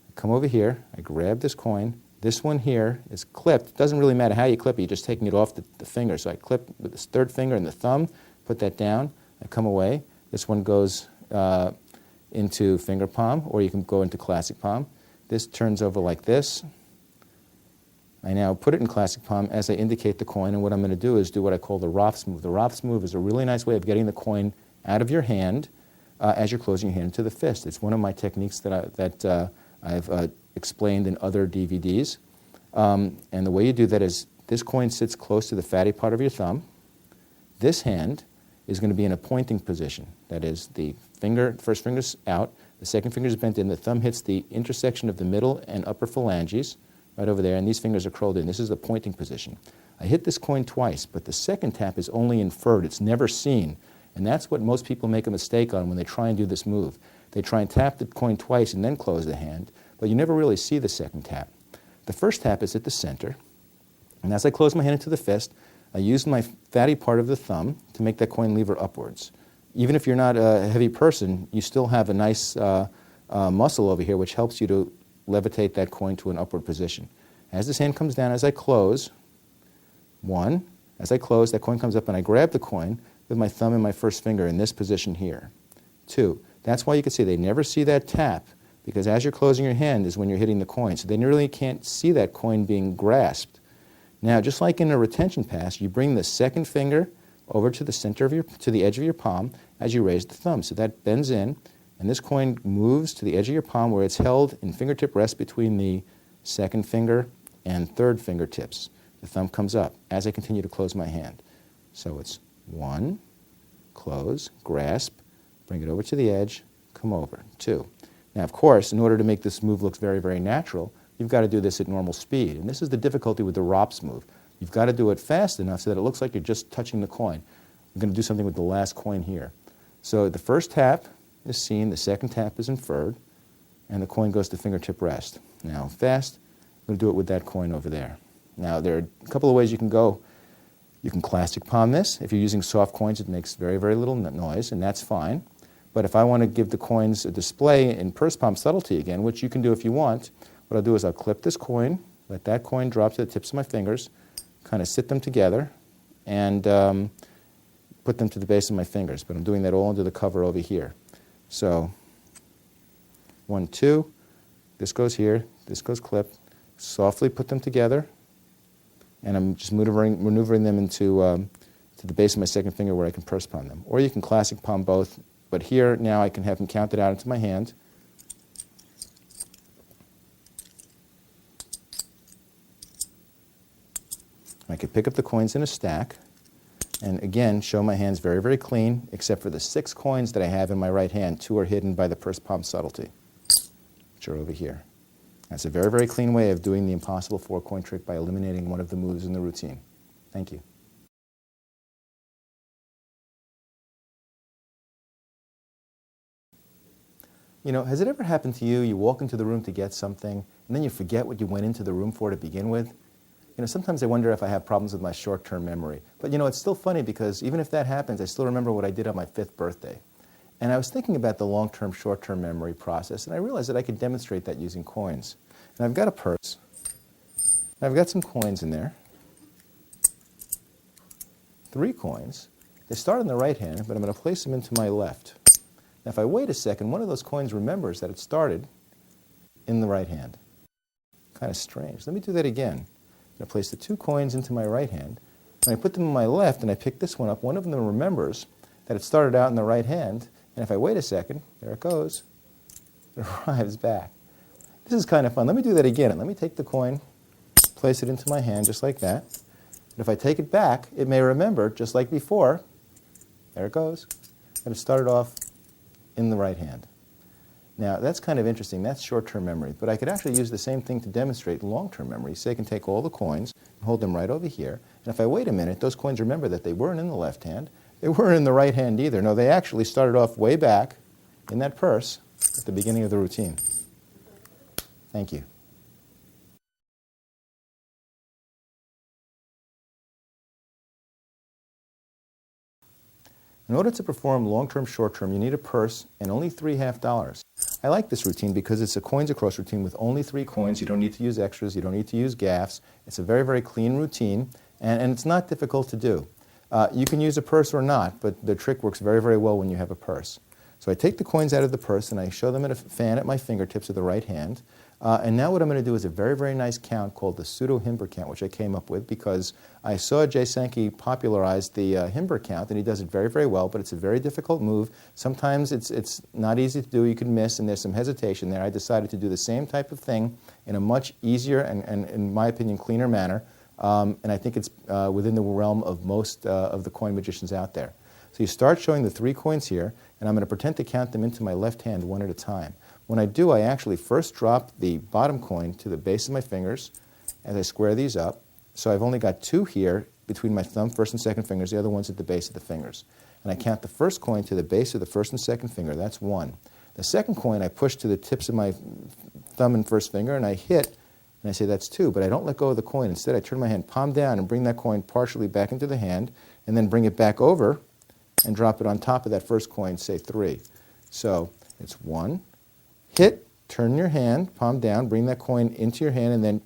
I come over here, I grab this coin. This one here is clipped. It doesn't really matter how you clip it, you're just taking it off the finger. So I clip with this third finger and the thumb, put that down, I come away. This one goes into finger palm, or you can go into classic palm. This turns over like this. I now put it in classic palm as I indicate the coin, and what I'm going to do is do what I call the Roth's move. The Roth's move is a really nice way of getting the coin out of your hand as you're closing your hand into the fist. It's one of my techniques that I've explained in other DVDs. And the way you do that is this coin sits close to the fatty part of your thumb. This hand is going to be in a pointing position. That is, the first finger's out, the second finger's bent in, the thumb hits the intersection of the middle and upper phalanges, right over there, and these fingers are curled in. This is the pointing position. I hit this coin twice, but the second tap is only inferred. It's never seen. And that's what most people make a mistake on when they try and do this move. They try and tap the coin twice and then close the hand, but you never really see the second tap. The first tap is at the center, and as I close my hand into the fist, I use my fatty part of the thumb to make that coin lever upwards. Even if you're not a heavy person, you still have a nice muscle over here which helps you to levitate that coin to an upward position. As this hand comes down, as I close, one, as I close, that coin comes up and I grab the coin with my thumb and my first finger in this position here. Two, that's why you can see they never see that tap, because as you're closing your hand is when you're hitting the coin, so they really can't see that coin being grasped. Now, just like in a retention pass, you bring the second finger over to the center of to the edge of your palm as you raise the thumb. So that bends in, and this coin moves to the edge of your palm where it's held in fingertip rest between the second finger and third fingertips. The thumb comes up as I continue to close my hand. So it's one, close, grasp, bring it over to the edge, come over. Two. Now, of course, in order to make this move look very, very natural, you've got to do this at normal speed. And this is the difficulty with the Rops move. You've got to do it fast enough so that it looks like you're just touching the coin. I'm going to do something with the last coin here. So the first tap is seen, the second tap is inferred, and the coin goes to fingertip rest. Now, fast, I'm going to do it with that coin over there. Now, there are a couple of ways you can go. You can classic palm this. If you're using soft coins, it makes very, very little noise, and that's fine. But if I want to give the coins a display in purse palm subtlety again, which you can do if you want, what I'll do is I'll clip this coin, let that coin drop to the tips of my fingers, kind of sit them together, and put them to the base of my fingers. But I'm doing that all under the cover over here. So 1, 2, this goes here, this goes clipped. Softly put them together, and I'm just maneuvering them into to the base of my second finger where I can purse palm them. Or you can classic palm both, but here now I can have them counted out into my hand. I could pick up the coins in a stack, and again, show my hands very, very clean, except for the 6 coins that I have in my right hand. 2 are hidden by the purse palm subtlety, which are over here. That's a very, very clean way of doing the impossible 4-coin trick by eliminating one of the moves in the routine. Thank you. You know, has it ever happened to you, you walk into the room to get something, and then you forget what you went into the room for to begin with? You know, sometimes I wonder if I have problems with my short-term memory. But, you know, it's still funny because even if that happens, I still remember what I did on my 5th birthday. And I was thinking about the long-term, short-term memory process, and I realized that I could demonstrate that using coins. And I've got a purse. And I've got some coins in there. 3 coins. They start in the right hand, but I'm going to place them into my left. Now, if I wait a second, one of those coins remembers that it started in the right hand. Kind of strange. Let me do that again. I'm going to place the 2 coins into my right hand. When I put them in my left and I pick this one up, one of them remembers that it started out in the right hand. And if I wait a second, there it goes. It arrives back. This is kind of fun. Let me do that again. And let me take the coin, place it into my hand just like that. And if I take it back, it may remember, just like before, there it goes. and it started off in the right hand. Now, that's kind of interesting. That's short-term memory. But I could actually use the same thing to demonstrate long-term memory. Say I can take all the coins and hold them right over here. And if I wait a minute, those coins remember that they weren't in the left hand. They weren't in the right hand either. No, they actually started off way back in that purse at the beginning of the routine. Thank you. In order to perform long-term, short-term, you need a purse and only $3 half. I like this routine because it's a coins across routine with only 3 coins. You don't need to use extras. You don't need to use gaffs. It's a very, very clean routine, and it's not difficult to do. You can use a purse or not, but the trick works very, very well when you have a purse. So I take the coins out of the purse and I show them at a fan at my fingertips of the right hand. And now what I'm going to do is a very, very nice count called the pseudo-Himber count, which I came up with because I saw Jay Sankey popularize the Himber count, and he does it very, very well, but it's a very difficult move. Sometimes it's not easy to do. You can miss, and there's some hesitation there. I decided to do the same type of thing in a much easier and in my opinion, cleaner manner, and I think it's within the realm of most of the coin magicians out there. So you start showing the 3 coins here, and I'm going to pretend to count them into my left hand one at a time. When I do, I actually first drop the bottom coin to the base of my fingers as I square these up. So I've only got 2 here between my thumb, first and second fingers. The other one's at the base of the fingers. And I count the first coin to the base of the first and second finger. That's 1. The second coin I push to the tips of my thumb and first finger, and I hit, and I say that's 2. But I don't let go of the coin. Instead, I turn my hand palm down and bring that coin partially back into the hand, and then bring it back over and drop it on top of that first coin, say 3. So it's 1. Hit, turn your hand, palm down, bring that coin into your hand, and then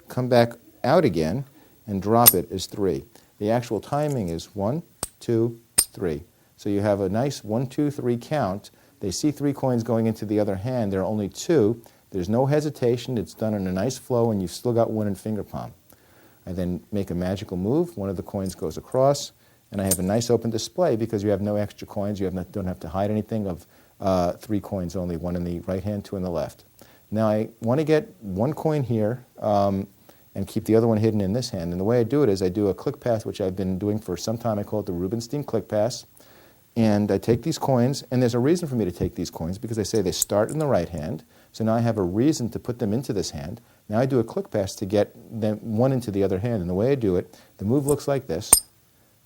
come back out again and drop it as 3. The actual timing is 1, 2, 3. So you have a nice 1, 2, 3 count. They see 3 coins going into the other hand. There are only 2. There's no hesitation. It's done in a nice flow, and you've still got 1 in finger palm. I then make a magical move. One of the coins goes across, and I have a nice open display because you have no extra coins. You don't have to hide anything of 3 coins only, 1 in the right hand, 2 in the left. Now I want to get 1 coin here and keep the other one hidden in this hand. And the way I do it is I do a click pass, which I've been doing for some time. I call it the Rubinstein click pass. And I take these coins, and there's a reason for me to take these coins because I say they start in the right hand. So now I have a reason to put them into this hand. Now I do a click pass to get them 1 into the other hand. And the way I do it, the move looks like this,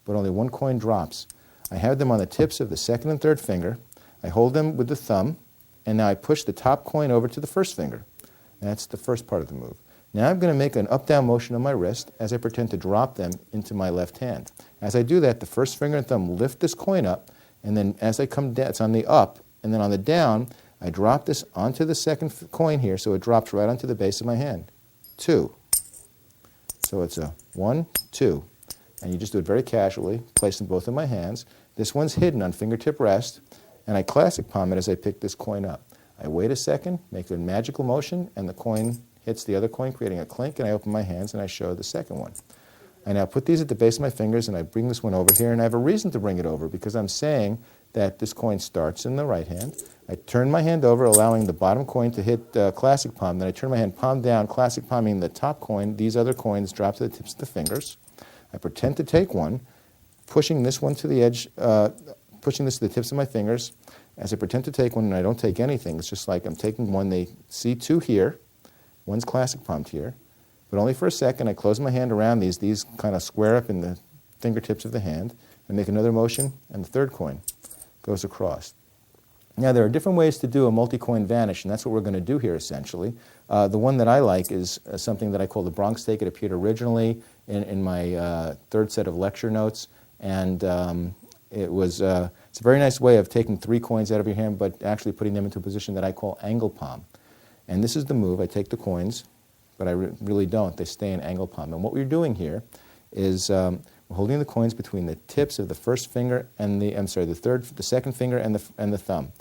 but only 1 coin drops. I have them on the tips of the second and third finger. I hold them with the thumb, and now I push the top coin over to the first finger. That's the first part of the move. Now I'm going to make an up-down motion on my wrist as I pretend to drop them into my left hand. As I do that, the first finger and thumb lift this coin up, and then as I come down, it's on the up, and then on the down, I drop this onto the second coin here, so it drops right onto the base of my hand. 2. So it's a 1, 2. And you just do it very casually, place them both in my hands. This one's hidden on fingertip rest, and I classic palm it as I pick this coin up. I wait a second, make a magical motion, and the coin hits the other coin, creating a clink, and I open my hands and I show the second one. I now put these at the base of my fingers, and I bring this one over here, and I have a reason to bring it over because I'm saying that this coin starts in the right hand. I turn my hand over, allowing the bottom coin to hit classic palm. Then I turn my hand palm down, classic palming the top coin. These other coins drop to the tips of the fingers. I pretend to take one, pushing this one to the edge, pushing this to the tips of my fingers. As I pretend to take one, and I don't take anything, it's just like I'm taking one. They see 2 here. One's classic palmed here. But only for a second. I close my hand around these. These kind of square up in the fingertips of the hand. I make another motion, and the third coin goes across. Now, there are different ways to do a multi-coin vanish, and that's what we're going to do here, essentially. The one that I like is something that I call the Bronx Take. It appeared originally in my third set of lecture notes, and it's a very nice way of taking 3 coins out of your hand, but actually putting them into a position that I call angle palm. And this is the move. I take the coins, but I really don't. They stay in angle palm. And what we're doing here is we're holding the coins between the tips of the first finger and the second finger and the thumb.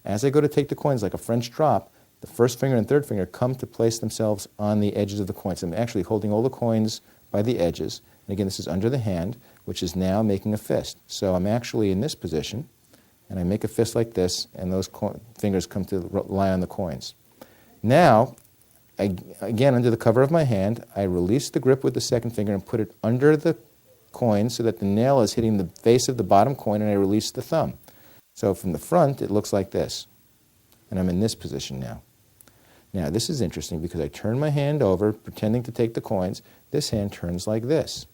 As I go to take the coins like a French drop, the first finger and third finger come to place themselves on the edges of the coins. I'm actually holding all the coins by the edges. And again, this is under the hand, which is now making a fist. So I'm actually in this position, and I make a fist like this, and those fingers come to lie on the coins. Now, again, under the cover of my hand, I release the grip with the second finger and put it under the coin so that the nail is hitting the face of the bottom coin, and I release the thumb. So from the front, it looks like this. And I'm in this position now. Now, this is interesting because I turn my hand over, pretending to take the coins. This hand turns like this.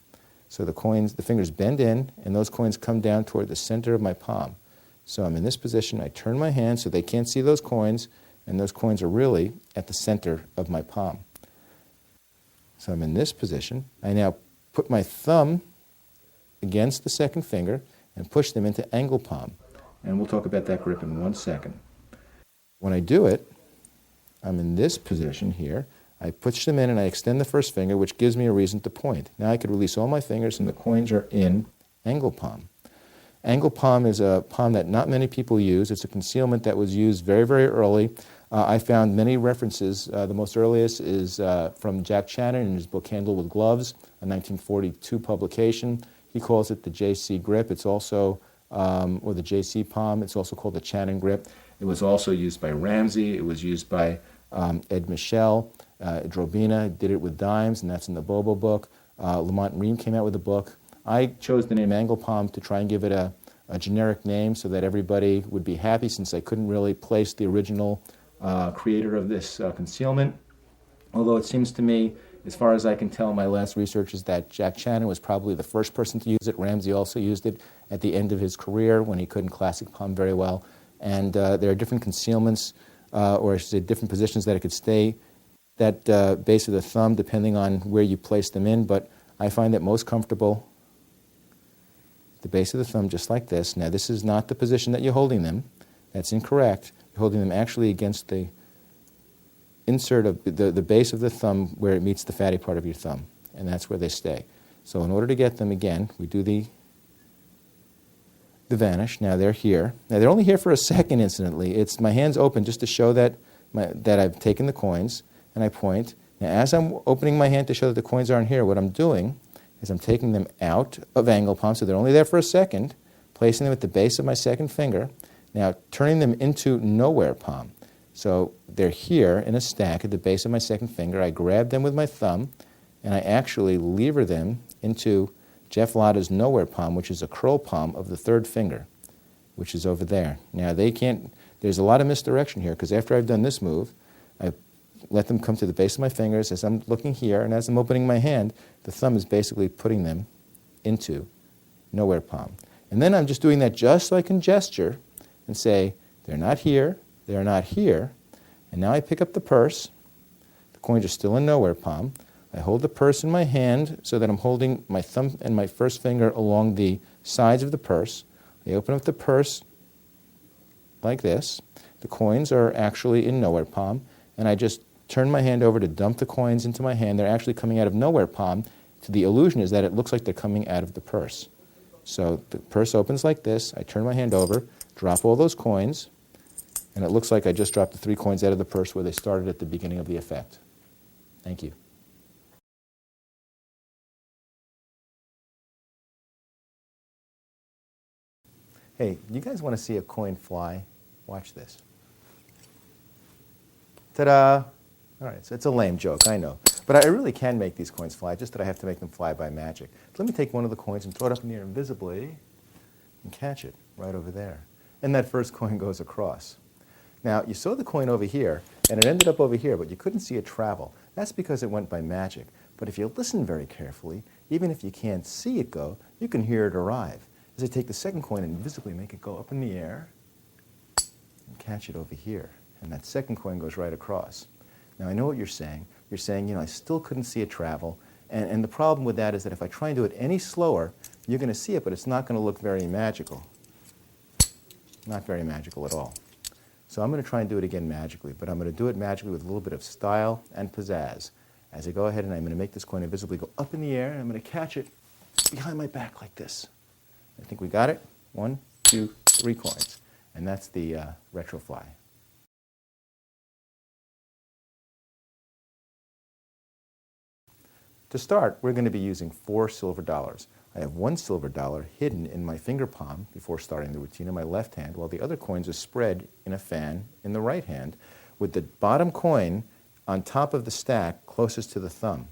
So the fingers bend in, and those coins come down toward the center of my palm. So I'm in this position. I turn my hand so they can't see those coins, and those coins are really at the center of my palm. So I'm in this position. I now put my thumb against the second finger and push them into angle palm. And we'll talk about that grip in 1 second. When I do it, I'm in this position here. I push them in and I extend the first finger, which gives me a reason to point. Now I could release all my fingers and the coins are in angle palm. Angle palm is a palm that not many people use. It's a concealment that was used very, very early. I found many references. The most earliest is from Jack Channon in his book Handle with Gloves, a 1942 publication. He calls it the JC grip. It's also, or the JC palm. It's also called the Channon grip. It was also used by Ramsey. It was used by Ed Michel. Drobina did it with dimes, and that's in the Bobo book. Lamont Ream came out with a book. I chose the name angle palm to try and give it a generic name so that everybody would be happy, since I couldn't really place the original creator of this concealment. Although it seems to me, as far as I can tell, my last research is that Jack Channon was probably the first person to use it. Ramsey also used it at the end of his career when he couldn't classic palm very well. And there are different concealments, or I should say different positions that it could stay, that base of the thumb, depending on where you place them in. But I find it most comfortable the base of the thumb just like this. Now, this is not the position that you're holding them. That's incorrect. You're holding them actually against the insert of the base of the thumb where it meets the fatty part of your thumb, and that's where they stay. So in order to get them, again, we do the vanish. Now they're here. Now they're only here for a second, incidentally. It's my hand's open just to show that I've taken the coins, and I point. Now as I'm opening my hand to show that the coins aren't here, what I'm doing is I'm taking them out of angle palm, so they're only there for a second, placing them at the base of my second finger, now turning them into nowhere palm. So they're here in a stack at the base of my second finger. I grab them with my thumb, and I actually lever them into Jeff Lotta's nowhere palm, which is a curl palm of the third finger, which is over there. Now there's a lot of misdirection here, because after I've done this move, I let them come to the base of my fingers as I'm looking here, and as I'm opening my hand, the thumb is basically putting them into nowhere palm. And then I'm just doing that just so I can gesture and say, they're not here, they're not here. And now I pick up the purse. The coins are still in nowhere palm. I hold the purse in my hand so that I'm holding my thumb and my first finger along the sides of the purse. I open up the purse like this. The coins are actually in nowhere palm, and I just turn my hand over to dump the coins into my hand. They're actually coming out of nowhere palm. The illusion is that it looks like they're coming out of the purse. So the purse opens like this. I turn my hand over, drop all those coins, and it looks like I just dropped the 3 coins out of the purse where they started at the beginning of the effect. Thank you. Hey, you guys want to see a coin fly? Watch this. Ta-da! All right, so it's a lame joke, I know. But I really can make these coins fly, just that I have to make them fly by magic. So let me take one of the coins and throw it up in the air invisibly and catch it right over there. And that first coin goes across. Now, you saw the coin over here, and it ended up over here, but you couldn't see it travel. That's because it went by magic. But if you listen very carefully, even if you can't see it go, you can hear it arrive. As I take the second coin and invisibly make it go up in the air and catch it over here. And that second coin goes right across. Now, I know what you're saying. You're saying, I still couldn't see it travel. And the problem with that is that if I try and do it any slower, you're going to see it, but it's not going to look very magical. Not very magical at all. So I'm going to try and do it again magically, but I'm going to do it magically with a little bit of style and pizzazz. As I go ahead and I'm going to make this coin invisibly go up in the air, and I'm going to catch it behind my back like this. I think we got it. 1, 2, 3 coins. And that's the retro fly. To start, we're going to be using 4 silver dollars. I have 1 silver dollar hidden in my finger palm before starting the routine in my left hand, while the other coins are spread in a fan in the right hand, with the bottom coin on top of the stack closest to the thumb.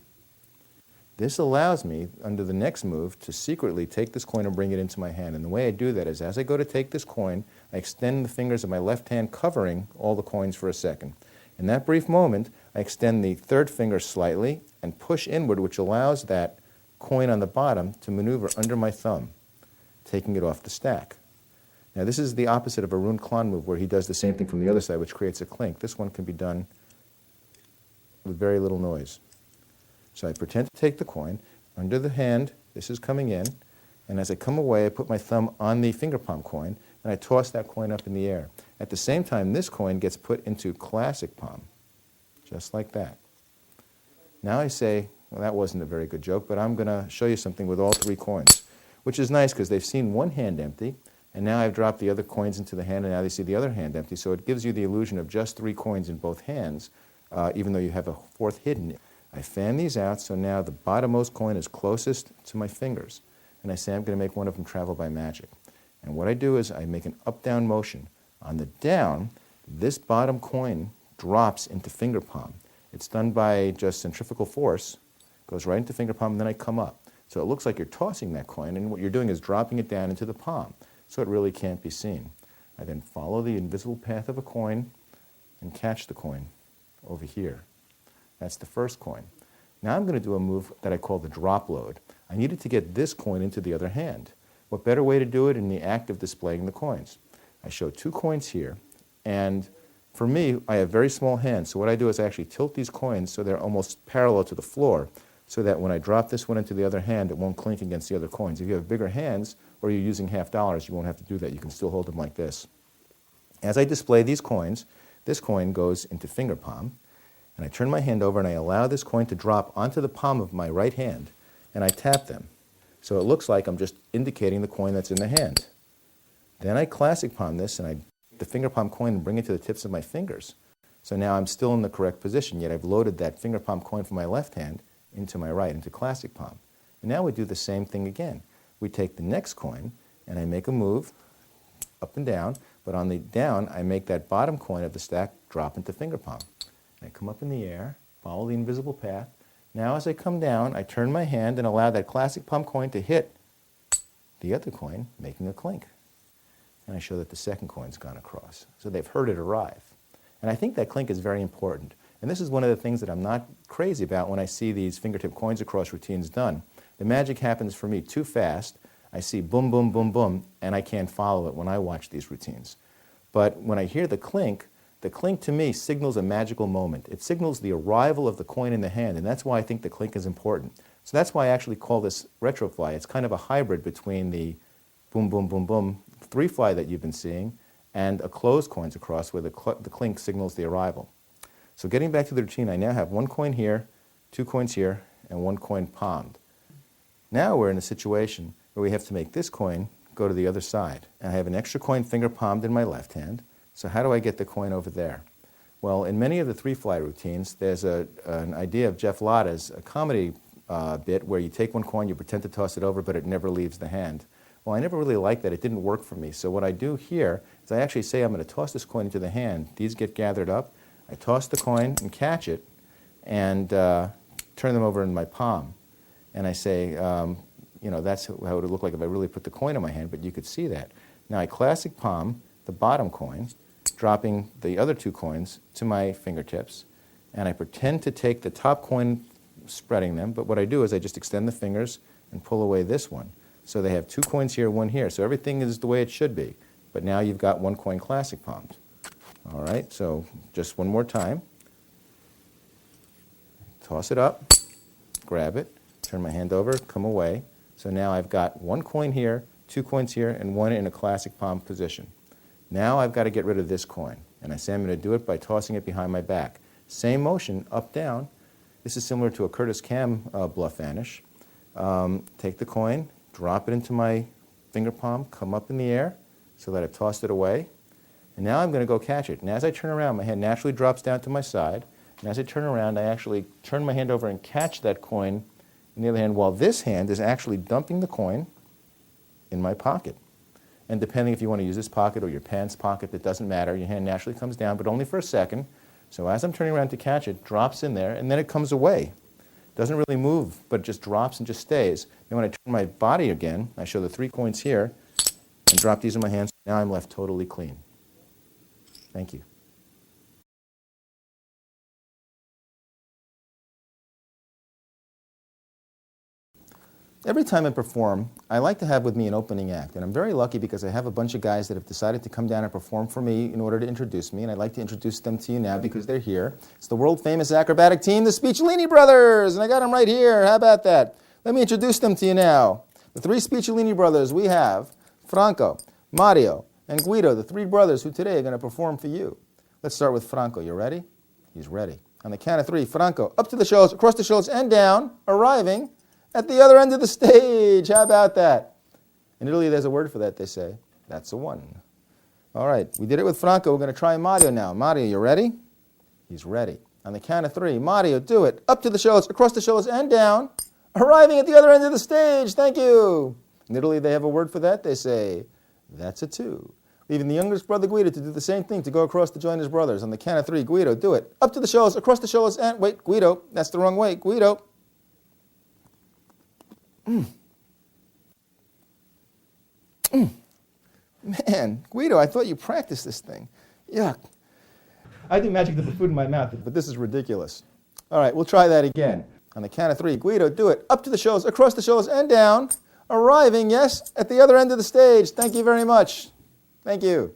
This allows me, under the next move, to secretly take this coin and bring it into my hand. And the way I do that is, as I go to take this coin, I extend the fingers of my left hand, covering all the coins for a second. In that brief moment, I extend the third finger slightly and push inward, which allows that coin on the bottom to maneuver under my thumb, taking it off the stack. Now, this is the opposite of a Rune Klon move, where he does the same thing from the other side, which creates a clink. This one can be done with very little noise. So I pretend to take the coin. Under the hand, this is coming in, and as I come away, I put my thumb on the finger palm coin, and I toss that coin up in the air. At the same time, this coin gets put into classic palm, just like that. Now I say, well, that wasn't a very good joke, but I'm going to show you something with all three coins, which is nice because they've seen one hand empty, and now I've dropped the other coins into the hand, and now they see the other hand empty, so it gives you the illusion of just three coins in both hands, even though you have a fourth hidden. I fan these out, so now the bottommost coin is closest to my fingers. And I say I'm going to make one of them travel by magic. And what I do is I make an up-down motion. On the down, this bottom coin drops into finger palm. It's done by just centrifugal force, goes right into finger palm, and then I come up. So it looks like you're tossing that coin, and what you're doing is dropping it down into the palm, so it really can't be seen. I then follow the invisible path of a coin and catch the coin over here. That's the first coin. Now I'm going to do a move that I call the drop load. I needed to get this coin into the other hand. What better way to do it in the act of displaying the coins? I show two coins here, and for me, I have very small hands, so what I do is I actually tilt these coins so they're almost parallel to the floor, so that when I drop this one into the other hand, it won't clink against the other coins. If you have bigger hands, or you're using $half, you won't have to do that. You can still hold them like this. As I display these coins, this coin goes into finger palm, and I turn my hand over and I allow this coin to drop onto the palm of my right hand, and I tap them. So it looks like I'm just indicating the coin that's in the hand. Then I classic palm this, and I take the finger palm coin and bring it to the tips of my fingers. So now I'm still in the correct position, yet I've loaded that finger palm coin from my left hand into my right, into classic palm. And now we do the same thing again. We take the next coin, and I make a move up and down, but on the down, I make that bottom coin of the stack drop into finger palm. I come up in the air, follow the invisible path. Now as I come down, I turn my hand and allow that classic palm coin to hit the other coin, making a clink. And I show that the second coin's gone across. So they've heard it arrive. And I think that clink is very important. And this is one of the things that I'm not crazy about when I see these fingertip coins across routines done. The magic happens for me too fast. I see boom, boom, boom, boom, and I can't follow it when I watch these routines. But when I hear the clink to me signals a magical moment. It signals the arrival of the coin in the hand, and that's why I think the clink is important. So that's why I actually call this retrofly. It's kind of a hybrid between the boom, boom, boom, boom three fly that you've been seeing and a closed coins across where the clink signals the arrival. So getting back to the routine, I now have one coin here, two coins here, and one coin palmed. Now we're in a situation where we have to make this coin go to the other side. And I have an extra coin finger palmed in my left hand. So how do I get the coin over there? Well, in many of the three-fly routines, there's an idea of Jeff Latta's a comedy bit where you take one coin, you pretend to toss it over, but it never leaves the hand. Well, I never really liked that. It didn't work for me. So what I do here is I actually say I'm going to toss this coin into the hand. These get gathered up. I toss the coin and catch it and turn them over in my palm. And I say, that's how it would look like if I really put the coin in my hand, but you could see that. Now I classic palm the bottom coin, dropping the other two coins to my fingertips, and I pretend to take the top coin, spreading them, but what I do is I just extend the fingers and pull away this one. So they have two coins here, one here, so everything is the way it should be. But now you've got one coin classic palmed. All right, so just one more time. Toss it up, grab it, turn my hand over, come away. So now I've got one coin here, two coins here, and one in a classic palm position. Now I've got to get rid of this coin, and I say I'm going to do it by tossing it behind my back. Same motion, up, down. This is similar to a Curtis Cam bluff vanish. Take the coin, drop it into my finger palm, come up in the air so that I've tossed it away. And now I'm going to go catch it. And as I turn around, my hand naturally drops down to my side. And as I turn around, I actually turn my hand over and catch that coin in the other hand, while this hand is actually dumping the coin in my pocket. And depending if you want to use this pocket or your pants pocket, it doesn't matter. Your hand naturally comes down, but only for a second. So as I'm turning around to catch it, drops in there, and then it comes away. Doesn't really move, but it just drops and just stays. Then when I turn my body again, I show the 3 coins here, and drop these in my hands. Now I'm left totally clean. Thank you. Every time I perform, I like to have with me an opening act, and I'm very lucky because I have a bunch of guys that have decided to come down and perform for me in order to introduce me, and I'd like to introduce them to you now because they're here. It's the world-famous acrobatic team, the Spicciolini brothers, and I got them right here. How about that? Let me introduce them to you now. The 3 Spicciolini brothers we have, Franco, Mario, and Guido, the 3 brothers who today are going to perform for you. Let's start with Franco. You ready? He's ready. On the count of 3, Franco, up to the shoulders, across the shoulders, and down, arriving at the other end of the stage. How about that? In Italy, there's a word for that, they say. That's a 1. All right, we did it with Franco. We're going to try Mario now. Mario, you ready? He's ready. On the count of 3, Mario, do it. Up to the shoulders, across the shoulders, and down, arriving at the other end of the stage. Thank you. In Italy, they have a word for that. They say, that's a 2. Leaving the youngest brother, Guido, to do the same thing, to go across to join his brothers. On the count of 3, Guido, do it. Up to the shoulders, across the shoulders, and wait, Guido, that's the wrong way. Guido. Man, Guido, I thought you practiced this thing. Yuck. I do magic to put food in my mouth, but this is ridiculous. All right, we'll try that again. On the count of 3, Guido, do it. Up to the shoulders, across the shoulders, and down. Arriving, yes, at the other end of the stage. Thank you very much. Thank you.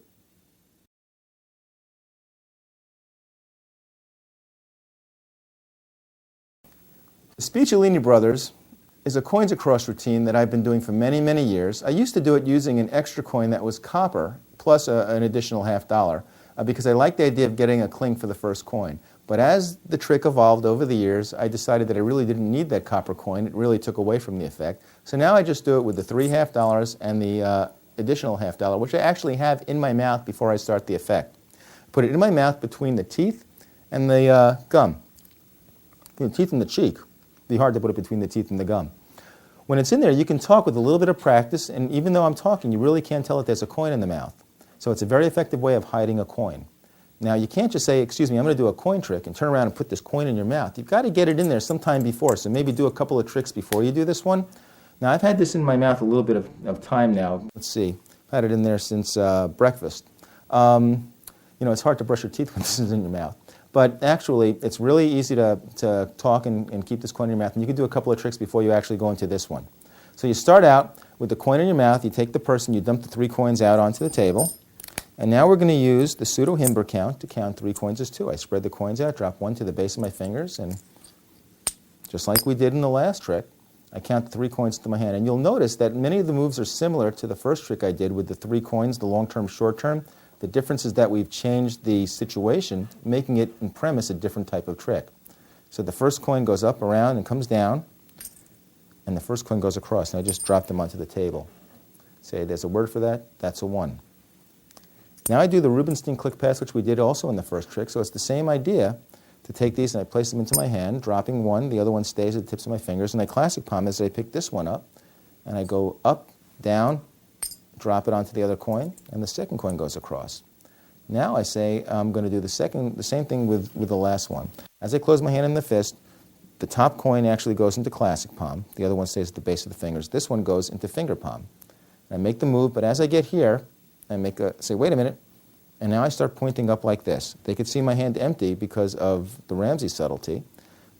The Spicciolini brothers is a coins across routine that I've been doing for many, many years. I used to do it using an extra coin that was copper plus an additional $0.50 because I liked the idea of getting a cling for the first coin. But as the trick evolved over the years, I decided that I really didn't need that copper coin. It really took away from the effect. So now I just do it with the 3 $0.50 and the additional $0.50, which I actually have in my mouth before I start the effect. Put it in my mouth between the teeth and the gum. The teeth and the cheek. It'd be hard to put it between the teeth and the gum. When it's in there, you can talk with a little bit of practice, and even though I'm talking, you really can't tell that there's a coin in the mouth. So it's a very effective way of hiding a coin. Now, you can't just say, excuse me, I'm going to do a coin trick, and turn around and put this coin in your mouth. You've got to get it in there sometime before, so maybe do a couple of tricks before you do this one. Now, I've had this in my mouth a little bit of time now. Let's see. I've had it in there since breakfast. You know, it's hard to brush your teeth when this is in your mouth. But actually, it's really easy to talk and keep this coin in your mouth. And you can do a couple of tricks before you actually go into this one. So you start out with the coin in your mouth. You take the person, you dump the 3 coins out onto the table. And now we're going to use the pseudo-Himber count to count 3 coins as 2. I spread the coins out, drop 1 to the base of my fingers, and just like we did in the last trick, I count 3 coins to my hand. And you'll notice that many of the moves are similar to the first trick I did with the 3 coins, the long-term, short-term. The difference is that we've changed the situation, making it in premise a different type of trick. So the first coin goes up, around, and comes down, and the first coin goes across. And I just drop them onto the table. Say, there's a word for that. That's a 1. Now I do the Rubinstein click pass, which we did also in the first trick. So it's the same idea to take these and I place them into my hand, dropping 1. The other one stays at the tips of my fingers. And I classic palm is I pick this one up, and I go up, down, drop it onto the other coin, and the second coin goes across. Now I say I'm going to do the same thing with the last one. As I close my hand in the fist, the top coin actually goes into classic palm. The other one stays at the base of the fingers. This one goes into finger palm. And I make the move, but as I get here, I say, wait a minute, and now I start pointing up like this. They could see my hand empty because of the Ramsey subtlety,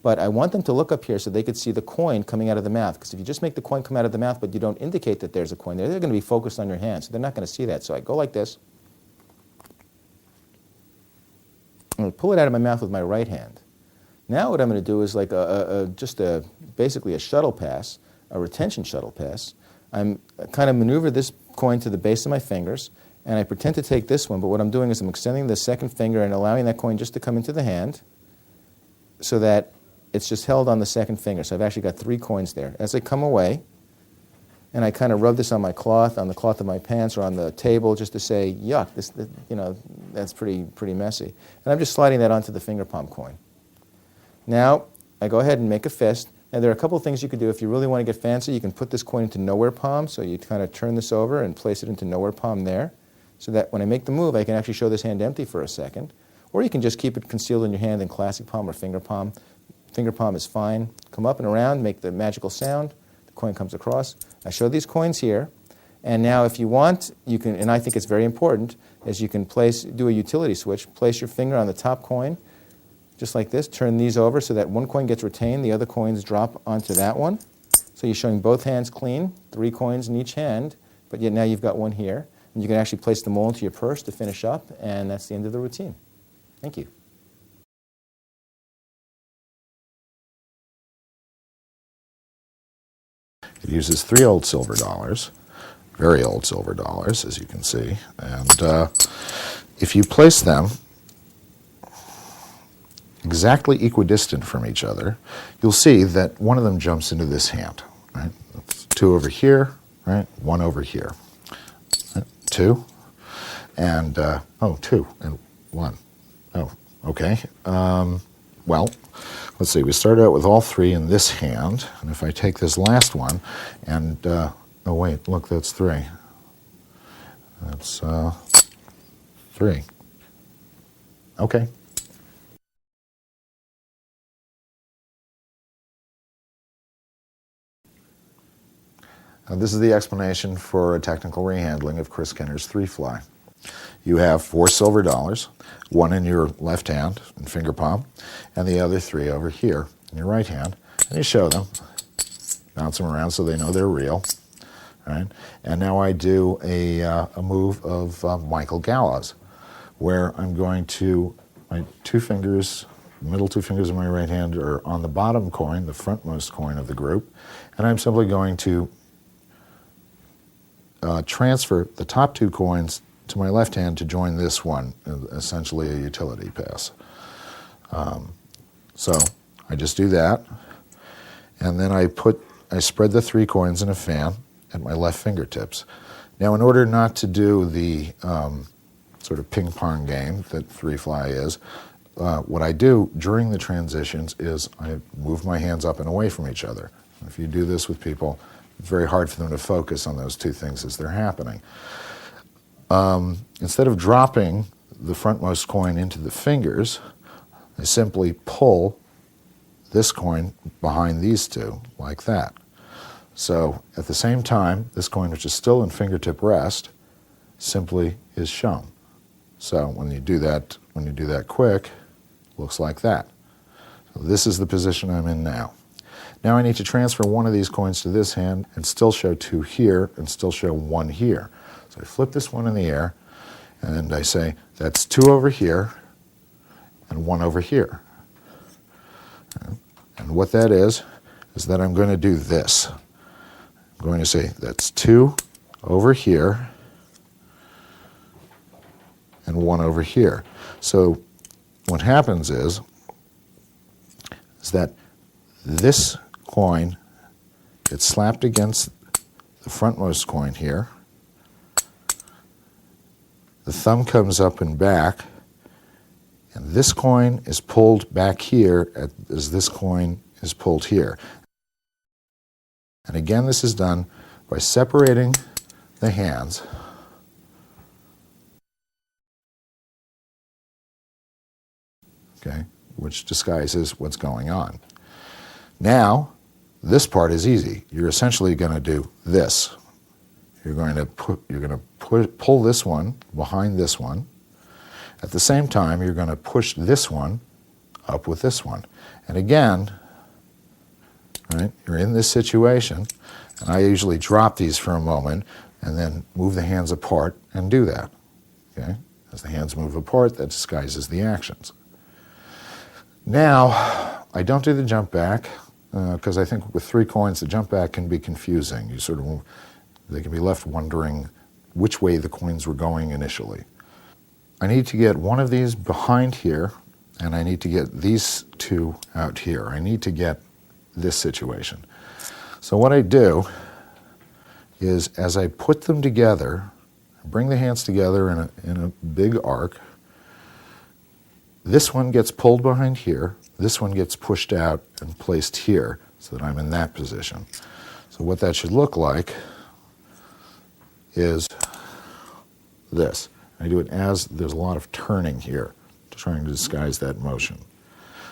but I want them to look up here so they could see the coin coming out of the mouth, because if you just make the coin come out of the mouth but you don't indicate that there's a coin there, they're going to be focused on your hand, so they're not going to see that. So I go like this, and I pull it out of my mouth with my right hand. Now what I'm going to do is like basically a shuttle pass, a retention shuttle pass. I'm kind of maneuver this coin to the base of my fingers, and I pretend to take this one, but what I'm doing is I'm extending the second finger and allowing that coin just to come into the hand so that it's just held on the second finger. So I've actually got 3 coins there. As I come away, and I kind of rub this on my cloth, on the cloth of my pants, or on the table, just to say, yuck, that's pretty messy. And I'm just sliding that onto the finger palm coin. Now, I go ahead and make a fist. Now, there are a couple of things you could do. If you really want to get fancy, you can put this coin into nowhere palm. So you kind of turn this over and place it into nowhere palm there, so that when I make the move, I can actually show this hand empty for a second. Or you can just keep it concealed in your hand in classic palm or finger palm. finger palm is fine. Come up and around, make the magical sound. The coin comes across. I show these coins here. And now if you want, you can, and I think it's very important, is you can do a utility switch. Place your finger on the top coin, just like this. Turn these over so that one coin gets retained, the other coins drop onto that one. So you're showing both hands clean, 3 coins in each hand, but yet now you've got one here. And you can actually place them all into your purse to finish up, and that's the end of the routine. Thank you. It uses 3 old silver dollars, very old silver dollars, as you can see. And if you place them exactly equidistant from each other, you'll see that one of them jumps into this hand. Right? That's 2 over here, right? 1 over here. Right? 2, and 2 and 1. Oh, okay. Well, let's see. We started out with all 3 in this hand, and if I take this last one, and oh wait, look, that's 3. That's 3. Okay. This is the explanation for a technical rehandling of Chris Kenner's 3-fly. You have 4 silver dollars, 1 in your left hand and finger palm, and the other 3 over here in your right hand. And you show them, bounce them around so they know they're real. Right? And now I do a move of Michael Gallo's, where I'm going to, my 2 fingers, middle 2 fingers of my right hand are on the bottom coin, the frontmost coin of the group, and I'm simply going to transfer the top 2 coins to my left hand to join this one, essentially a utility pass. So I just do that, and then I spread the 3 coins in a fan at my left fingertips. Now, in order not to do the sort of ping pong game that 3-fly is, what I do during the transitions is I move my hands up and away from each other. If you do this with people, it's very hard for them to focus on those 2 things as they're happening. Instead of dropping the frontmost coin into the fingers, I simply pull this coin behind these 2, like that. So at the same time, this coin, which is still in fingertip rest, simply is shown. So when you do that quick, it looks like that. So this is the position I'm in now. Now I need to transfer one of these coins to this hand and still show 2 here and still show 1 here. So I flip this one in the air and I say, that's 2 over here and 1 over here. And what that is that I'm going to do this. I'm going to say, that's 2 over here and 1 over here. So what happens is that this coin gets slapped against the frontmost coin here. The thumb comes up and back, and this coin is pulled back here as this coin is pulled here. And again, this is done by separating the hands. Okay, which disguises what's going on. Now, this part is easy. You're essentially going to do this. You're going to pull this one behind this one. At the same time, you're going to push this one up with this one. And again, right, you're in this situation, and I usually drop these for a moment and then move the hands apart and do that. Okay? As the hands move apart, that disguises the actions. Now, I don't do the jump back because I think with 3 coins, the jump back can be confusing. They can be left wondering which way the coins were going initially. I need to get one of these behind here, and I need to get these 2 out here. I need to get this situation. So what I do is, as I put them together, bring the hands together in a big arc, this one gets pulled behind here, this one gets pushed out and placed here so that I'm in that position. So what that should look like is this. I do it as there's a lot of turning here to try and disguise that motion.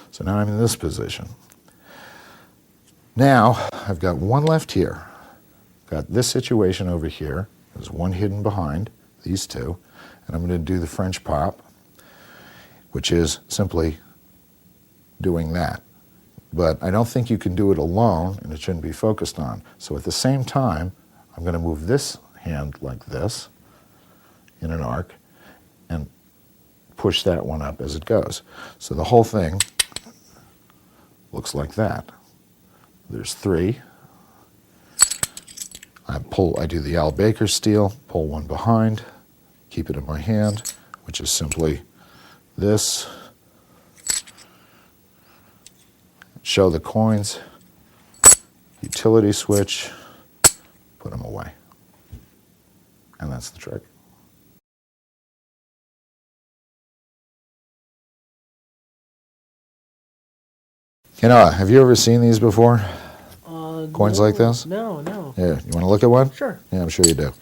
So now I'm in this position. Now, I've got one left here. Got this situation over here. There's one hidden behind these two. And I'm going to do the French pop, which is simply doing that. But I don't think you can do it alone, and it shouldn't be focused on. So at the same time, I'm going to move this hand like this in an arc and push that one up as it goes. So the whole thing looks like that. There's three. I do the Al Baker steal, pull one behind, keep it in my hand, which is simply this. Show the coins, utility switch, put them away. And that's the trick. You know, have you ever seen these before? Coins no, like this? No, no. Yeah, you want to look at one? Sure. Yeah, I'm sure you do.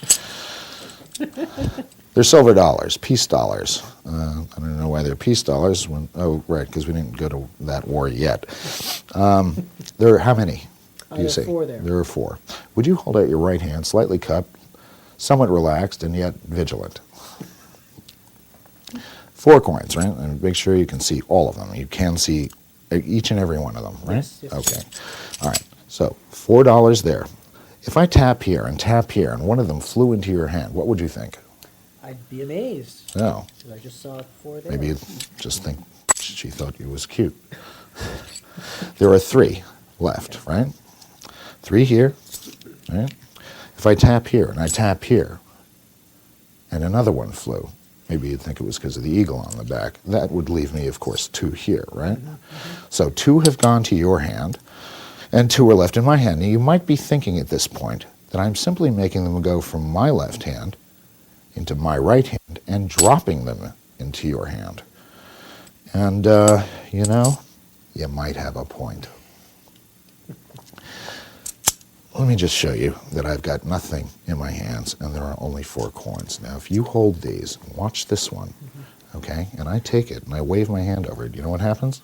They're silver dollars, peace dollars. I don't know why they're peace dollars. Oh, right, because we didn't go to that war yet. There are how many? Do you There are see? 4 there. There are 4. Would you hold out your right hand, slightly cupped, somewhat relaxed, and yet vigilant? 4 coins, right? And make sure you can see all of them. You can see each and every one of them, right? Yes, yes, Okay. All right. So $4 there. If I tap here, and one of them flew into your hand, what would you think? I'd be amazed. No. Because I just saw 4 there. Maybe you just think she thought you was cute. There are 3 left, right? 3 here, right? If I tap here and I tap here, and another one flew, maybe you'd think it was because of the eagle on the back. That would leave me, of course, 2 here, right? So 2 have gone to your hand, and 2 are left in my hand. Now, you might be thinking at this point that I'm simply making them go from my left hand into my right hand and dropping them into your hand. And, you know, you might have a point. Let me just show you that I've got nothing in my hands and there are only 4 coins. Now, if you hold these, watch this one, okay, and I take it and I wave my hand over it, you know what happens?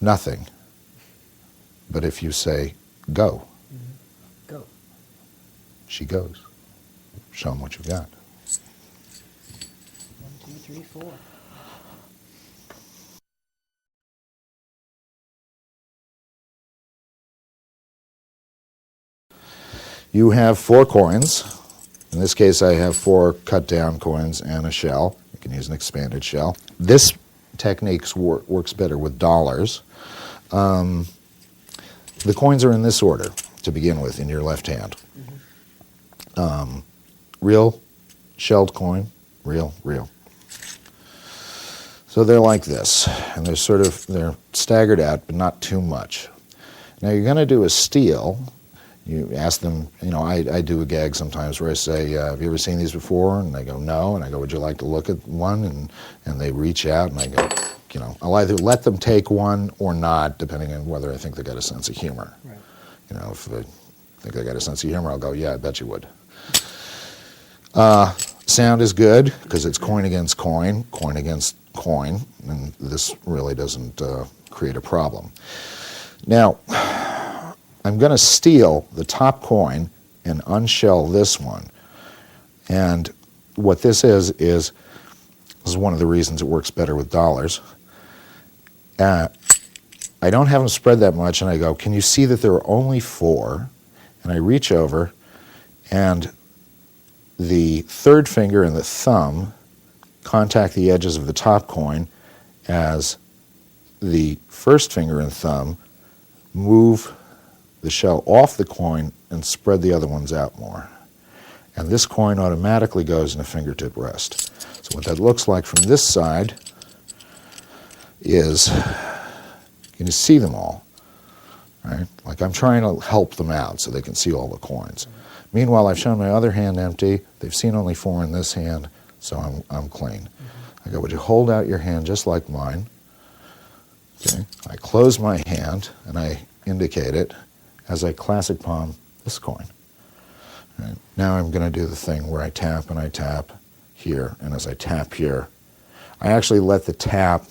Nothing. But if you say, go, Go. she goes. Show them what you've got. 1, 2, 3, 4. You have 4 coins. In this case, I have 4 cut down coins and a shell. You can use an expanded shell. This technique works better with dollars. The coins are in this order to begin with in your left hand. Real, shelled coin, real, real. So they're like this, and they're staggered out, but not too much. Now you're going to do a steal. You ask them, you know, I do a gag sometimes where I say, have you ever seen these before? And they go, no. And I go, would you like to look at one? And they reach out, and I go, you know, I'll either let them take one or not, depending on whether I think they got a sense of humor. Right. You know, if I think they got a sense of humor, I'll go, yeah, I bet you would. Sound is good, because it's coin against coin, coin against coin, and this really doesn't create a problem. Now, I'm going to steal the top coin and unshell this one. And what this is one of the reasons it works better with dollars. I don't have them spread that much, and I go, can you see that there are only 4? And I reach over, and the third finger and the thumb contact the edges of the top coin as the first finger and thumb move the shell off the coin and spread the other ones out more. And this coin automatically goes in a fingertip rest. So what that looks like from this side is, can you see them all? Right? Like I'm trying to help them out so they can see all the coins. Meanwhile, I've shown my other hand empty. They've seen only 4 in this hand, so I'm clean. I go, would you hold out your hand just like mine? Okay. I close my hand and I indicate it as I classic palm this coin. Right. Now I'm going to do the thing where I tap and I tap here, and as I tap here, I actually let the tap,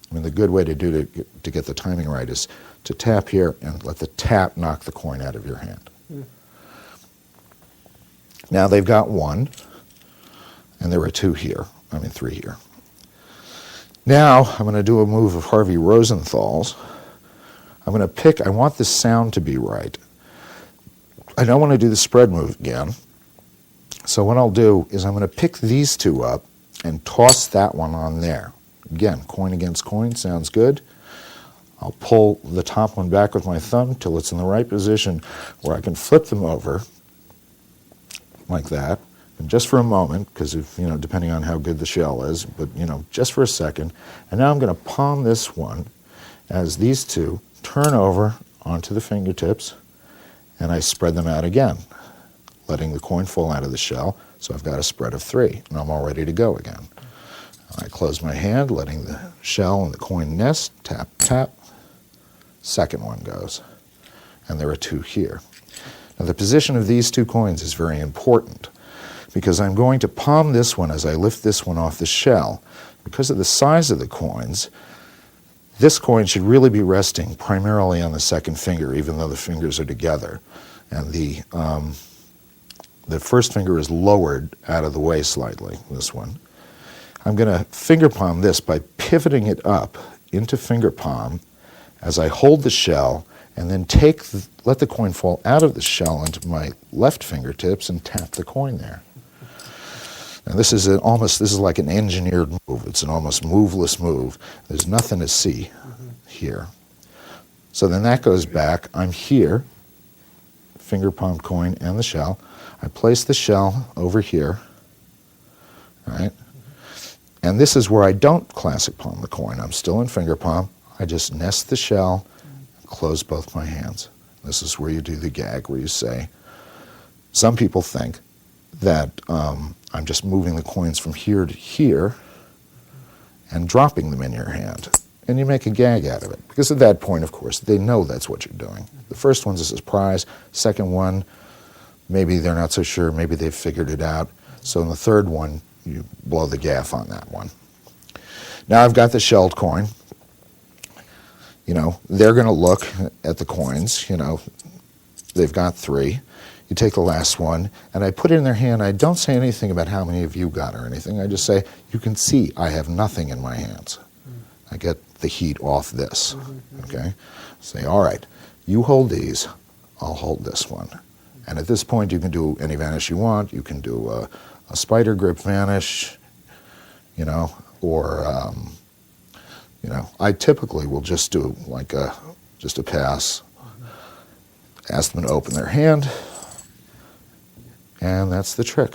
I mean the good way to do to get the timing right is to tap here and let the tap knock the coin out of your hand. Now they've got one, and there are two here. I mean, three here. Now I'm going to do a move of Harvey Rosenthal's. I'm going to pick, I want the sound to be right. I don't want to do the spread move again. So what I'll do is I'm going to pick these two up and toss that one on there. Again, coin against coin, sounds good. I'll pull the top one back with my thumb till it's in the right position where I can flip them over like that. And just for a moment, because depending on how good the shell is, but just for a second. And now I'm going to palm this one as these two turn over onto the fingertips, and I spread them out again, letting the coin fall out of the shell. So I've got a spread of 3, and I'm all ready to go again. I close my hand, letting the shell and the coin nest, tap, tap. Second one goes, and there are 2 here. Now the position of these 2 coins is very important, because I'm going to palm this one as I lift this one off the shell. Because of the size of the coins, this coin should really be resting primarily on the second finger, even though the fingers are together. And the first finger is lowered out of the way slightly, this one. I'm going to finger palm this by pivoting it up into finger palm as I hold the shell, and then let the coin fall out of the shell into my left fingertips and tap the coin there. Now this is like an engineered move. It's an almost moveless move. There's nothing to see here. So then that goes back. I'm here, finger palm coin and the shell. I place the shell over here, right? And this is where I don't classic palm the coin. I'm still in finger palm. I just nest the shell, close both my hands. This is where you do the gag, where you say, some people think that I'm just moving the coins from here to here and dropping them in your hand. And you make a gag out of it. Because at that point, of course, they know that's what you're doing. The first one's a surprise. Second one, maybe they're not so sure. Maybe they've figured it out. So in the third one, you blow the gaff on that one. Now I've got the shelled coin. They're going to look at the coins. They've got 3. You take the last one, and I put it in their hand. I don't say anything about how many of you got or anything. I just say, you can see I have nothing in my hands. I get the heat off this, okay? Say, all right, you hold these, I'll hold this one. And at this point, you can do any vanish you want. You can do a spider grip vanish, or, I typically will just do like just a pass, ask them to open their hand, and that's the trick.